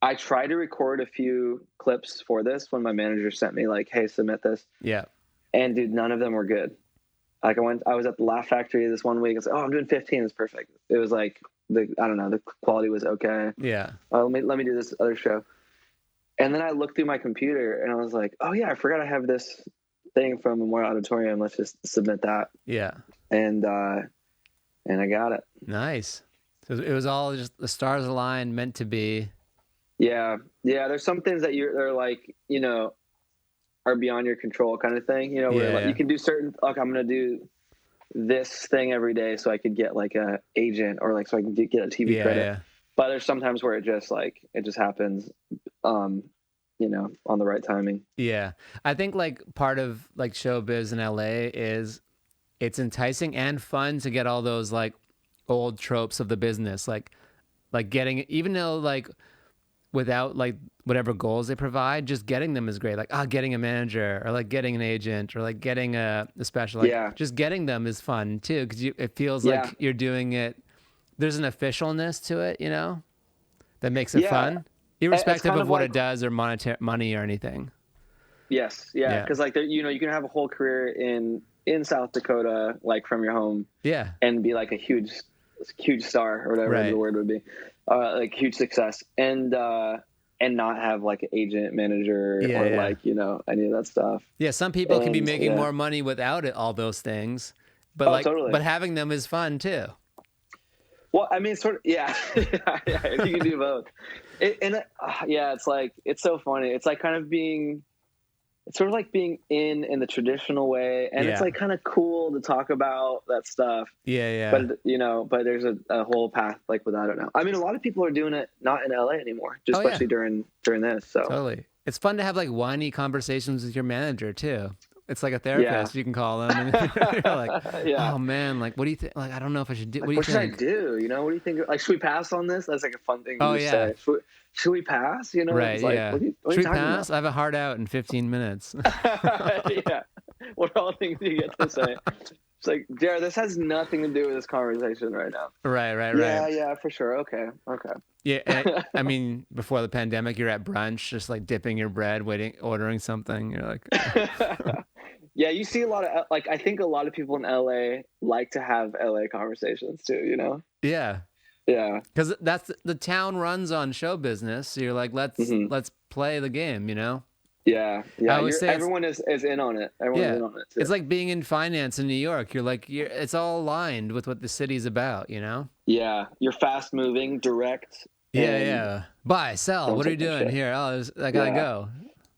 I tried to record a few clips for this when my manager sent me like, hey, submit this. Yeah. And dude, none of them were good. Like I was at the Laugh Factory this one week. I was like, oh, I'm doing 15. It's perfect. It was like, I don't know, the quality was okay. Yeah. Let me do this other show. And then I looked through my computer and I was like, oh yeah, I forgot I have this thing from Memorial Auditorium. Let's just submit that. Yeah. And I got it. Nice. So it was all just the stars aligned, meant to be. Yeah. There's some things that they're like, are beyond your control kind of thing, where like, you can do certain, like, I'm going to do this thing every day so I could get like a agent, or like, so I can get a TV credit. Yeah. But there's sometimes where it just happens, on the right timing. Yeah. I think like part of like showbiz in LA is it's enticing and fun to get all those like old tropes of the business, like getting, even though like without like whatever goals they provide, just getting them is great. Like, getting a manager, or like getting an agent, or like getting a special, like just getting them is fun too. Cause it feels like you're doing it. There's an officialness to it, that makes it fun, irrespective of what it does or money or anything. Yes. Yeah. Cause like, you can have a whole career in South Dakota, like from your home, and be like a huge star, or whatever the word would be, like huge success, and not have like an agent, manager, or like any of that stuff. Yeah, some people can be making more money without all those things, but totally. But having them is fun too. Well, I mean, sort of, yeah. If you can do both, it's like, it's so funny. It's like kind of being. It's sort of like being in the traditional way, and it's like kind of cool to talk about that stuff. Yeah. But but there's a whole path like without it now. I mean, a lot of people are doing it not in LA anymore, just especially during this. So totally, it's fun to have like whiny conversations with your manager too. It's like a therapist. You can call them, and you're like, oh man, like, what do you think? Like, I don't know if I should do. What do you think? What should I do? What do you think? Like, should we pass on this? That's like a fun thing to say. Should we pass? Right, it's like, yeah. Should we pass? I have a hard out in 15 minutes. Yeah. What are all the things you get to say? It's like, JR, this has nothing to do with this conversation right now. Right. Yeah, for sure. Okay. Yeah, I mean, before the pandemic, you're at brunch, just like dipping your bread, ordering something. You're like... Yeah, you see a lot of, like, I think a lot of people in LA like to have LA conversations too, Yeah. Yeah. Because that's the town runs on show business. So you're like, let's play the game, Yeah. I always say everyone is in on it. Everyone's in on it too. It's like being in finance in New York. You're like, it's all aligned with what the city's about, Yeah. You're fast moving, direct. Yeah. Buy, sell. What are you doing here? Oh, I gotta go.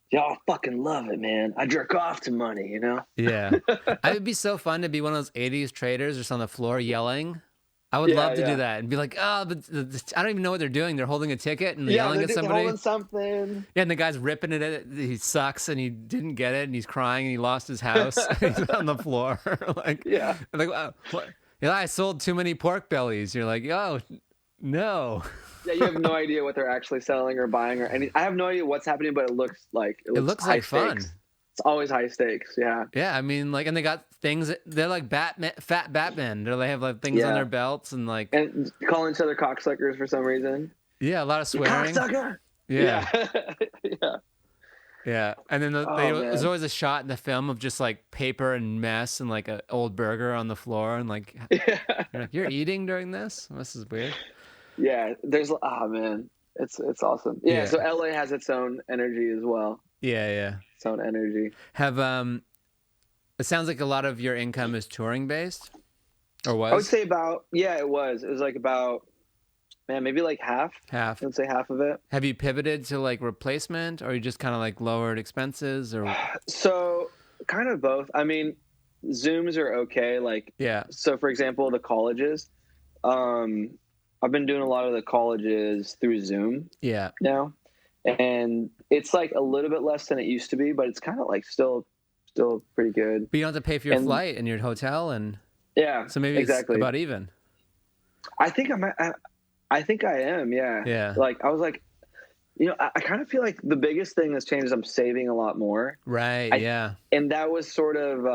Y'all fucking love it, man. I jerk off to money, Yeah. It would be so fun to be one of those 80s traders just on the floor yelling. I would love to do that and be like, but I don't even know what they're doing. They're holding a ticket and yelling at somebody. Holding something. Yeah, and the guy's ripping it. He sucks and he didn't get it and he's crying and he lost his house. And he's on the floor. Like, what? I sold too many pork bellies. You're like, oh, no. Yeah, you have no idea what they're actually selling or buying or anything. I have no idea what's happening, but it looks like fun. It's always high stakes. Yeah. Yeah, I mean, like, and they got things. They're like fat Batman. They have like things on their belts and like calling each other cocksuckers for some reason. Yeah, a lot of swearing. Cocksucker. Yeah. Yeah, and then there's always a shot in the film of just like paper and mess and like an old burger on the floor and like, you're eating during this. This is weird. Yeah, there's man, it's awesome. Yeah, so LA has its own energy as well. Yeah. Its own energy. Have it sounds like a lot of your income is touring based, or was? I would say it was like about, man, maybe like half. I would say half of it. Have you pivoted to like replacement, or you just kind of like lowered expenses, or? So kind of both. I mean, Zooms are okay. Like, so for example, the colleges, I've been doing a lot of the colleges through Zoom now, and it's like a little bit less than it used to be, but it's kind of like still pretty good. But you don't have to pay for your flight and your hotel, and so maybe it's about even. I think I think I am. Yeah. Yeah. Like I was like, I kind of feel like the biggest thing that's changed is I'm saving a lot more. Right. I Yeah. and that was sort of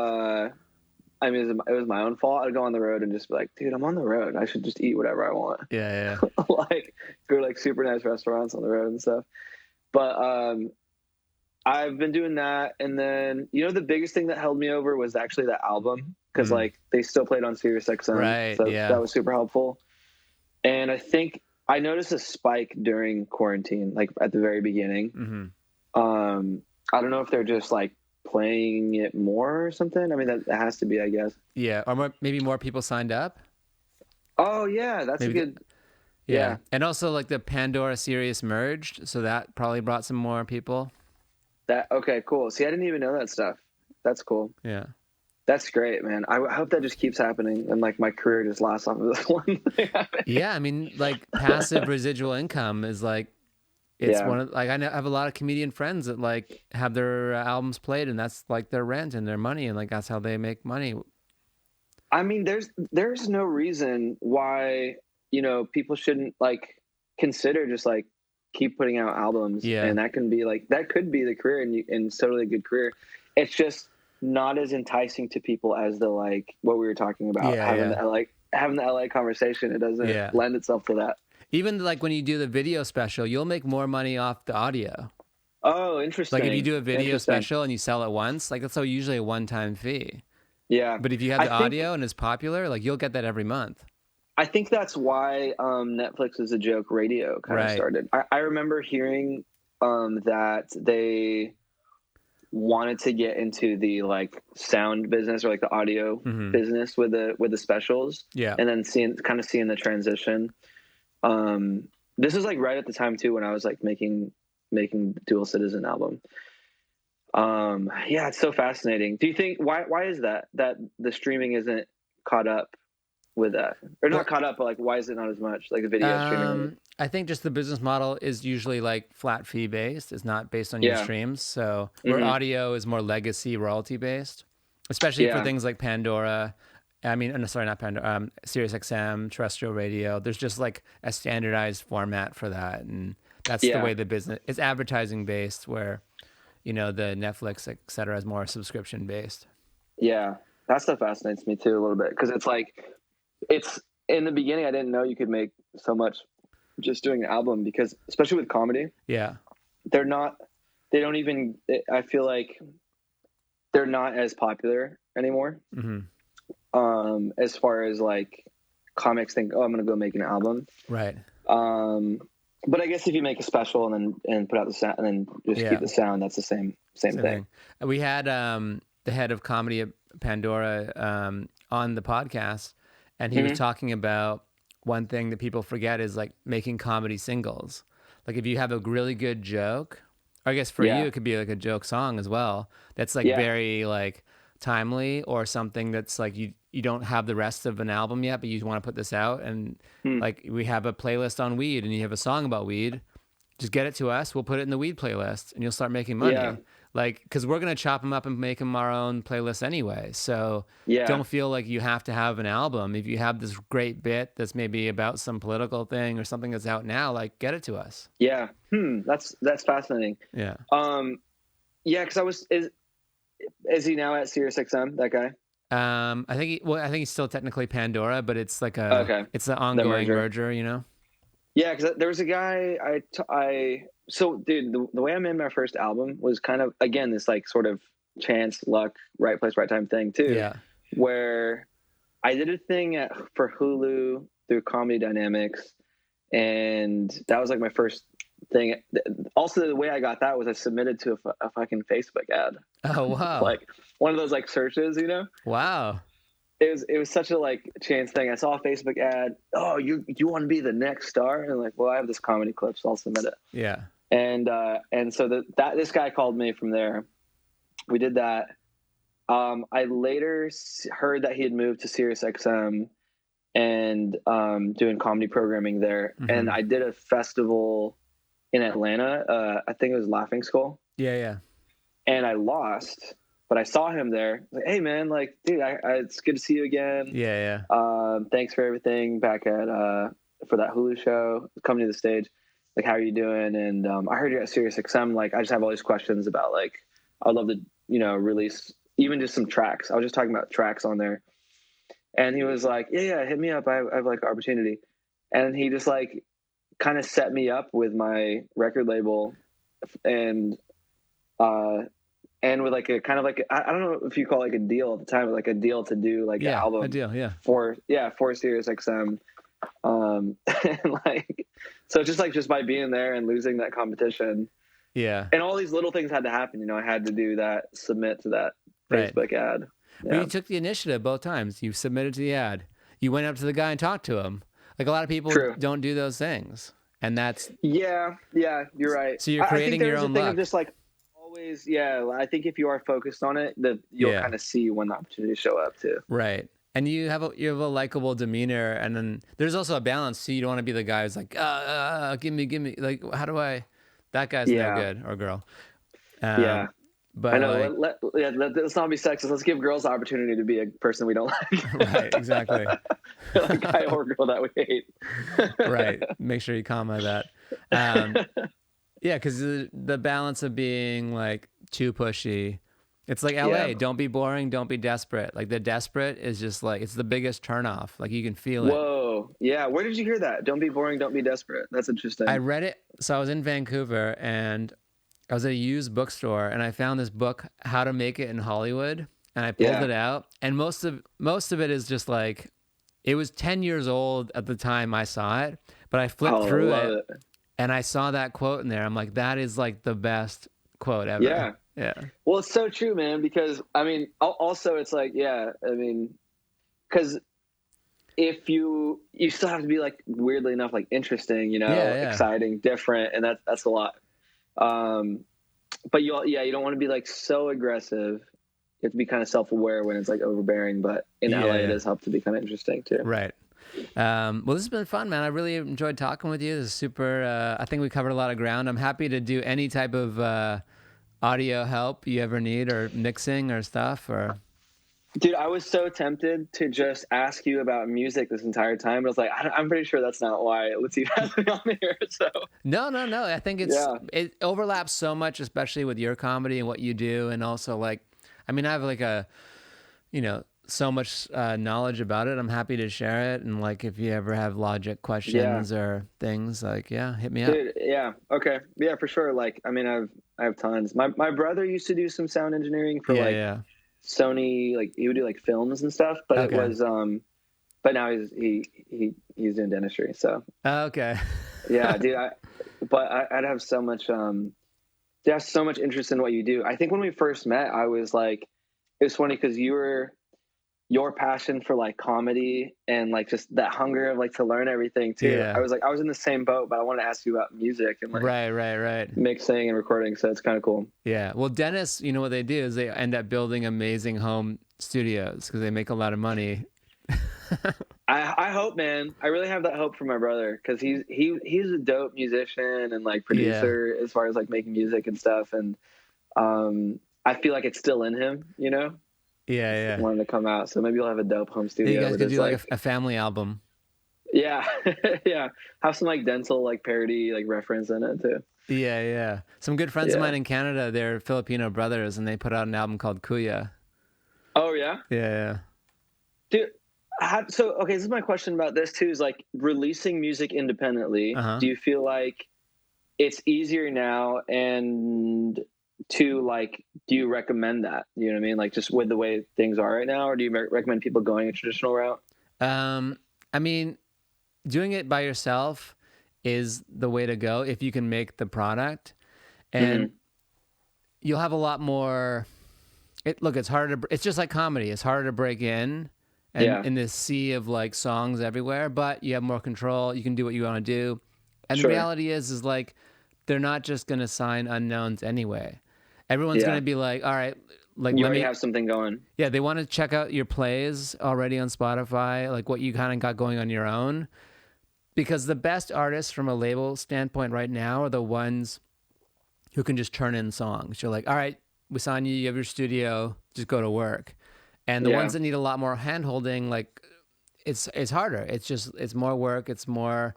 I mean, it was my own fault. I'd go on the road and just be like, dude, I'm on the road. I should just eat whatever I want. Yeah. Yeah. Like go to like super nice restaurants on the road and stuff. But I've been doing that, and then the biggest thing that held me over was actually that album because Mm. like they still played on Sirius XM, Right. so Yeah. that was super helpful. And I think I noticed a spike during quarantine, like at the very beginning. Mm-hmm. I don't know if they're just like playing it more or something. I mean, that has to be, I guess. Yeah. Or maybe more people signed up. Oh yeah, that's a Maybe. good. Yeah. Yeah, And also like the Pandora Sirius merged, so that probably brought some more people. that okay, cool. See, I didn't even know that stuff. That's cool. Yeah. That's great, man. I hope that just keeps happening and like my career just lasts off of this one thing happening. Yeah. I mean, like passive residual income is like it's Yeah. one of like I have a lot of comedian friends that like have their albums played, and that's like their rent and their money, and like that's how they make money. I mean, there's no reason why people shouldn't like consider just like keep putting out albums, Yeah. and that can be like that could be the career and it's totally a good career. It's just not as enticing to people as the like what we were talking about Yeah. Yeah. having the LA conversation. It doesn't Yeah. lend itself to that. Even like when you do the video special, you'll make more money off the audio. Oh, Like if you interesting. do a video Interesting. special and you sell it once, like that's usually a one-time fee. Yeah. But if you have I the think audio and it's popular, like you'll get that every month. I think that's why Netflix is a joke radio kind of Right. started. I remember hearing that they wanted to get into the like sound business or like the audio Mm-hmm. business with the specials, Yeah. and then seeing the transition. This is like right at the time too when I was like making Dual Citizen album. Yeah, it's so fascinating. Do you think why is that the streaming isn't caught up with that, or not Well, caught up, but like why is it not as much like the video streaming? I think just the business model is usually like flat fee based. It's not based on your Yeah. streams. So where Hmm. audio is more legacy royalty based, especially for Yeah. things like Pandora. I mean, no, sorry, not Pandora. Sirius XM, terrestrial radio. There's just like a standardized format for that, and that's the Yeah. way the business is advertising based. Where the Netflix, et cetera, is more subscription based. Yeah. That stuff fascinates me too a little bit because it's like it's in the beginning I didn't know you could make so much just doing an album because especially with comedy Yeah. they're not they don't even I feel like they're not as popular anymore Mm-hmm. as far as like comics think, oh, I'm gonna go make an album. Right. But I guess if you make a special and put out the sound and then just Yeah. keep the sound, that's the same thing. We had the head of comedy at Pandora on the podcast, and he was talking about one thing that people forget is like making comedy singles. Like if you have a really good joke, or I guess for Yeah. you it could be like a joke song as well. That's like Yeah. very like timely, or something that's like you don't have the rest of an album yet, but you want to put this out, and like we have a playlist on weed, and you have a song about weed. Just get it to us. We'll put it in the weed playlist, and you'll start making money. Yeah. Like, because we're gonna chop them up and make them our own playlist anyway. So Yeah. don't feel like you have to have an album. If you have this great bit that's maybe about some political thing or something that's out now, like get it to us. Yeah. That's fascinating. Yeah. Yeah, because is he now at Sirius XM, that guy? I think I think he's still technically Pandora, but it's like Okay. it's an The ongoing merger. merger. Yeah, because there was a guy so dude, the way I made my first album was kind of again this like sort of chance, luck, right place, right time thing too, Yeah. where I did a thing for Hulu through Comedy Dynamics, and that was like my first thing. Also, the way I got that was I submitted to a fucking Facebook ad, Oh wow. like one of those like searches, Wow. It was such a like chance thing. I saw a Facebook ad. Oh, you want to be the next star? And I'm like, well, I have this comedy clip, so I'll submit it. Yeah. And so that this guy called me from there. We did that. I later heard that he had moved to Sirius XM and doing comedy programming there. Mm-hmm. And I did a festival in Atlanta. I think it was Laughing Skull. Yeah. Yeah. And I lost. But I saw him there. Like, hey man, like, dude, it's good to see you again. Yeah. Yeah. Thanks for everything back at for that Hulu show, coming to the stage, like, how are you doing? And I heard you're at SiriusXM. Like, I just have all these questions about, like, I'd love to, release even just some tracks. I was just talking about tracks on there. And he was like, yeah, hit me up. I have like opportunity. And he just like kind of set me up with my record label and with like a kind of like, I don't know if you call it like a deal at the time, but like a deal to do like an album a deal, for SiriusXM. And like, so just by being there and losing that competition, and all these little things had to happen. I had to do that, submit to that Facebook ad. But you took the initiative both times. You submitted to the ad. You went up to the guy and talked to him. Like, a lot of people don't do those things, and that's you're right. So you're creating your own luck. Of just like always, I think if you are focused on it, that you'll kind of see when the opportunities show up too. Right. And you have a likable demeanor, and then there's also a balance. So you don't want to be the guy who's like, give me, like, how do I? That guy's no good, or girl. But I know. Let's not be sexist. Let's give girls the opportunity to be a person we don't like. Right. Exactly. Like guy or girl that we hate. Right. Make sure you comma that. Yeah, because the balance of being like too pushy. It's like LA. Don't be boring. Don't be desperate. Like, the desperate is just like, it's the biggest turnoff. Like, you can feel it. Whoa. Yeah. Where did you hear that? Don't be boring. Don't be desperate. That's interesting. I read it. So I was in Vancouver, and I was at a used bookstore, and I found this book, How to Make It in Hollywood. And I pulled it out. And most of it is just like, it was 10 years old at the time I saw it, but I flipped through it and I saw that quote in there. I'm like, that is like the best quote ever. Yeah. Well, it's so true, man, because I mean, also it's like, because if you still have to be like, weirdly enough, like interesting, exciting, different. And that's a lot. But you don't want to be like so aggressive. You have to be kind of self-aware when it's like overbearing, but in LA it does help to be kind of interesting too. Right. Well, this has been fun, man. I really enjoyed talking with you. This is super, I think we covered a lot of ground. I'm happy to do any type of, audio help you ever need, or mixing or stuff, or... Dude, I was so tempted to just ask you about music this entire time, but I was like, I'm pretty sure that's not why Latif has me on here. So no. I think it overlaps so much, especially with your comedy and what you do, and also like, I mean, I have like so much knowledge about it. I'm happy to share it, and like, if you ever have logic questions or things, like, hit me up. Dude, okay, for sure. Like, I mean, I have tons. My brother used to do some sound engineering for Sony, like he would do like films and stuff, but it was but now he's doing dentistry, so okay. Dude, I'd have so much there's so much interest in what you do. I think when we first met, I was like, it was funny because your passion for like comedy and like just that hunger of like to learn everything too. I was in the same boat, but I wanted to ask you about music and like right mixing and recording, so it's kind of cool. Well, dentists, what they do is they end up building amazing home studios because they make a lot of money. I hope, man. I really have that hope for my brother, because he's a dope musician and like producer as far as like making music and stuff, and I feel like it's still in him, wanting to come out. So maybe you'll have a dope home studio. You guys could do like a family album. Yeah. Have some like dental like parody like reference in it too. Some good friends of mine in Canada, they're Filipino brothers, and they put out an album called Kuya. Oh yeah? Yeah. Dude, so okay, this is my question about this too, is like releasing music independently. Do you feel like it's easier now, and to like, do you recommend that? You know what I mean? Like, just with the way things are right now, or do you recommend people going a traditional route? I mean, doing it by yourself is the way to go if you can make the product, and you'll have a lot more. It's harder. It's just like comedy. It's harder to break in, and in this sea of like songs everywhere. But you have more control. You can do what you want to do, and the reality is like, they're not just gonna sign unknowns anyway. Everyone's gonna be like, all right, like, you already have something going. Yeah, they want to check out your plays already on Spotify, like what you kind of got going on your own. Because the best artists from a label standpoint right now are the ones who can just turn in songs. You're like, all right, we sign you, you have your studio, just go to work. And the ones that need a lot more hand-holding, like, it's harder. It's more work. It's more.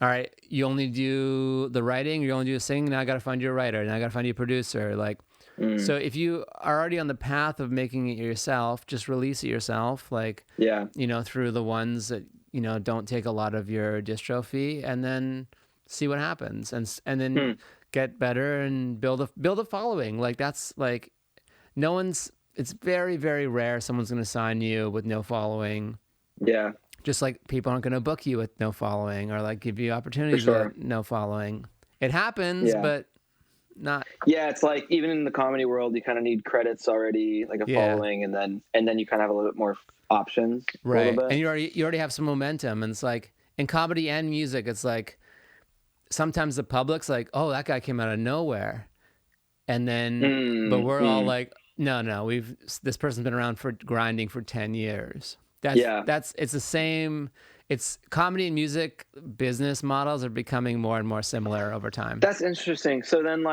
All right, you only do the writing. You only do the singing. Now I got to find you a writer. Now I got to find you a producer. Like, so if you are already on the path of making it yourself, just release it yourself. Like, Yeah. through the ones that don't take a lot of your distro fee, and then see what happens, and then get better and build a following. Like that's like no one's. It's very, very rare someone's going to sign you with no following. Yeah. Just like people aren't going to book you with no following or like give you For opportunities sure. with no following. It happens, Yeah. but not. Yeah, it's like even in the comedy world, you kind of need credits already, like a Yeah. following, and then you kind of have a little bit more options, a Right. little bit. And you already have some momentum. And it's like in comedy and music, it's like sometimes the public's like, oh, that guy came out of nowhere. And then, but we're all like, no, this person's been around for grinding for 10 years. It's the same. It's comedy and music business models are becoming more and more similar over time. That's interesting. So then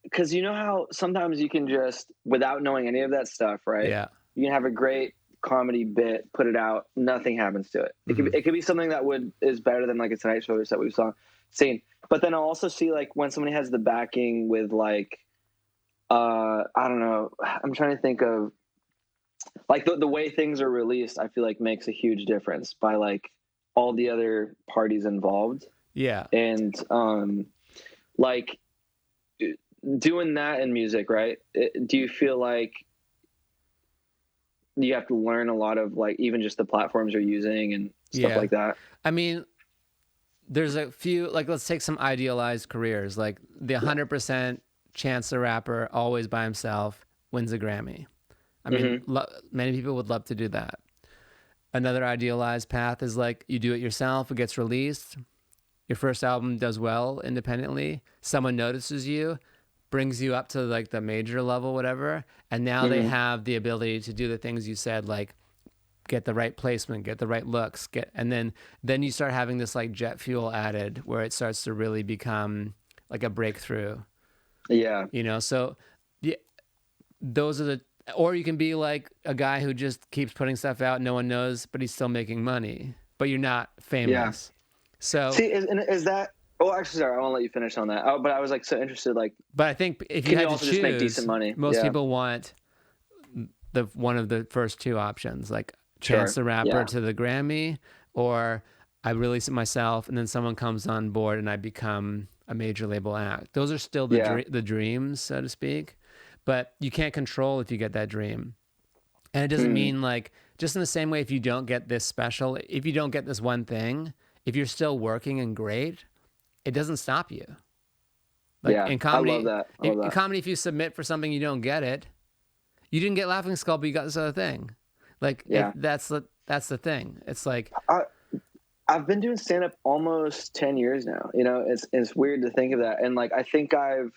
because you know how sometimes you can just, without knowing any of that stuff, right? Yeah. You can have a great comedy bit, put it out, nothing happens to it. It could be something that is better than like a Tonight Show that we've seen. But then I'll also see like when somebody has the backing with like, I don't know, I'm trying to think of like the way things are released, I feel like makes a huge difference by like all the other parties involved. Yeah. And like doing that in music, right? Do you feel like you have to learn a lot of like even just the platforms you're using and stuff like that? I mean, there's a few, like, let's take some idealized careers, like the 100% Chance the Rapper, always by himself, wins a Grammy. I mean, many people would love to do that. Another idealized path is like you do it yourself, it gets released, your first album does well independently, someone notices you, brings you up to like the major level, whatever, and now they have the ability to do the things you said, like get the right placement, get the right looks, and then you start having this like jet fuel added where it starts to really become like a breakthrough. Yeah. So those are the, or you can be like a guy who just keeps putting stuff out, no one knows, but he's still making money, but you're not famous. So see, is that, oh, actually, sorry, I won't let you finish on that. Oh, but I was like so interested, like, but I think if you can had you to also choose, just make decent money? Most people want one of the first two options, like Chance the Rapper to the Grammy, or I release it myself and then someone comes on board and I become a major label act. Those are still the dreams, so to speak, but you can't control if you get that dream. And it doesn't mean like, just in the same way, if you don't get this special, if you don't get this one thing, if you're still working and great, it doesn't stop you. Like in comedy, I love that. In comedy, if you submit for something, you don't get it. You didn't get Laughing Skull, but you got this other thing. Like that's the thing. It's like I've been doing stand up almost 10 years now. It's weird to think of that. And like I think I've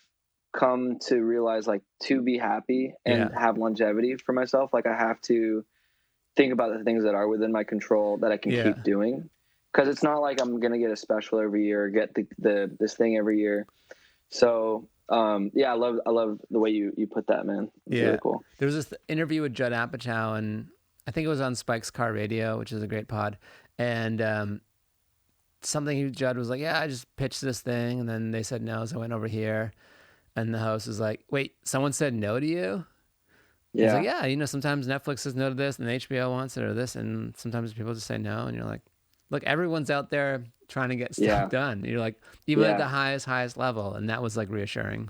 come to realize like to be happy and have longevity for myself, like I have to think about the things that are within my control that I can keep doing. Because it's not like I'm gonna get a special every year or get this thing every year. So I love the way you put that, man. It's really cool. There was this interview with Judd Apatow, and I think it was on Spike's Car Radio, which is a great pod. And Judd was like, I just pitched this thing, and then they said no, so I went over here. And the host was like, wait, someone said no to you? He's like, sometimes Netflix says no to this, and HBO wants it or this, and sometimes people just say no, and you're like, look, everyone's out there trying to get stuff done. You're like, even at the highest level, and that was like reassuring.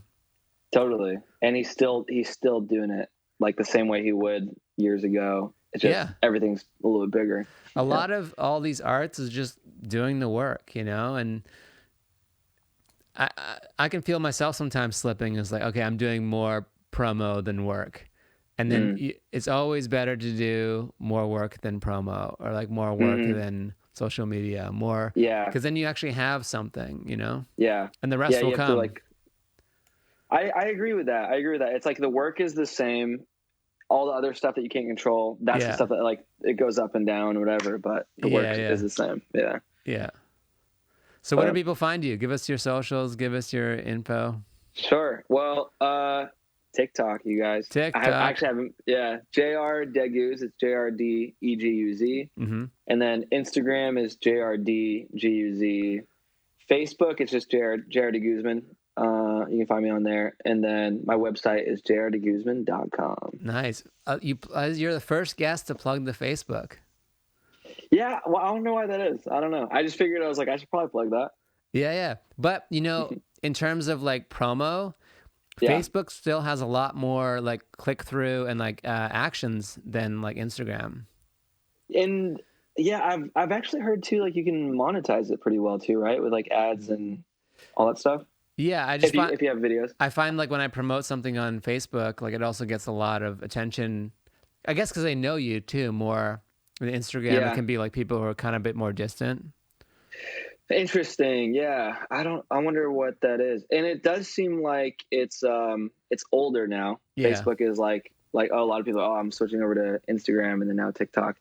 Totally. And he's still doing it like the same way he would years ago. It's just everything's a little bit bigger. A lot of all these arts is just doing the work, and I can feel myself sometimes slipping. It's like, okay, I'm doing more promo than work. And then it's always better to do more work than promo, or like more work than social media, more. Yeah. Because then you actually have something, Yeah. And the rest will come. I agree with that. It's like the work is the same. All the other stuff that you can't control, that's the stuff that like it goes up and down or whatever, but the work is the same. Yeah. Yeah. So where do people find you? Give us your socials, give us your info. Sure. Well, TikTok, you guys. I TikTok. actually haven't. Yeah, JR De Guz. It's JRDEGUZ. Mm-hmm. And then Instagram is JRDGUZ. Facebook, it's just JR De Guzman. You can find me on there. And then my website is jrdeguzman.com. Nice. You're the first guest to plug the Facebook. Yeah, well, I don't know why that is. I don't know. I just figured I was like, I should probably plug that. Yeah. But, in terms of like promo, Yeah. Facebook still has a lot more like click through and like actions than like Instagram. And yeah, I've actually heard too, like you can monetize it pretty well too, right? With like ads and all that stuff. Yeah, If you have videos. I find like when I promote something on Facebook, like it also gets a lot of attention. I guess because they know you too more. With Instagram, It can be like people who are kind of a bit more distant. Interesting. Yeah. I wonder what that is. And it does seem like it's older now. Yeah. Facebook is like a lot of people, I'm switching over to Instagram and then now TikTok.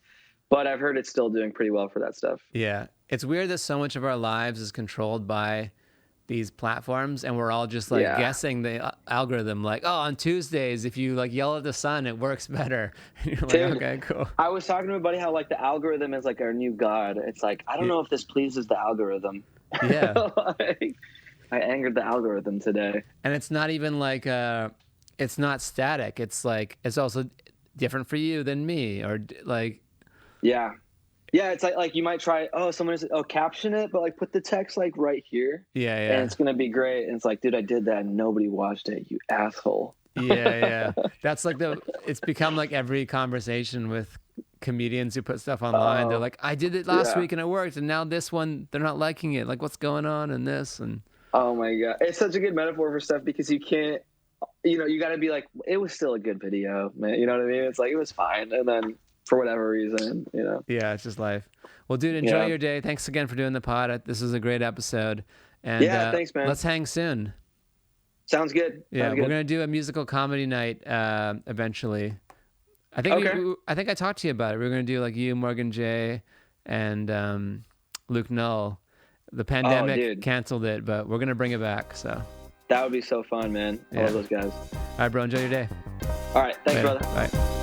But I've heard it's still doing pretty well for that stuff. Yeah. It's weird that so much of our lives is controlled by these platforms, and we're all just like guessing the algorithm, like, oh, on Tuesdays if you like yell at the sun it works better. And you're like, Dude, okay, cool. I was talking to my buddy how like the algorithm is like our new god. It's like, I don't know if this pleases the algorithm. Yeah. Like, I angered the algorithm today. And it's not even like it's not static. It's like it's also different for you than me, or like yeah, it's like you might try, someone is, caption it, but like put the text like right here. Yeah. And it's gonna be great. And it's like, dude, I did that and nobody watched it, you asshole. Yeah. That's like it's become like every conversation with comedians who put stuff online. They're like, I did it last week and it worked, and now this one they're not liking it. Like, what's going on in this? And oh my God. It's such a good metaphor for stuff because you can't, you gotta be like, it was still a good video, man. You know what I mean? It's like, it was fine. And then for whatever reason, Yeah, it's just life. Well, dude, enjoy your day. Thanks again for doing the pod. This is a great episode. And thanks, man. Let's hang soon. Sounds good. Yeah, we're gonna do a musical comedy night eventually. I think I talked to you about it. We were gonna do like you, Morgan J, and Luke Null. The pandemic canceled it, but we're gonna bring it back. So that would be so fun, man. I love those guys. All right, bro. Enjoy your day. All right, thanks, brother. Bye.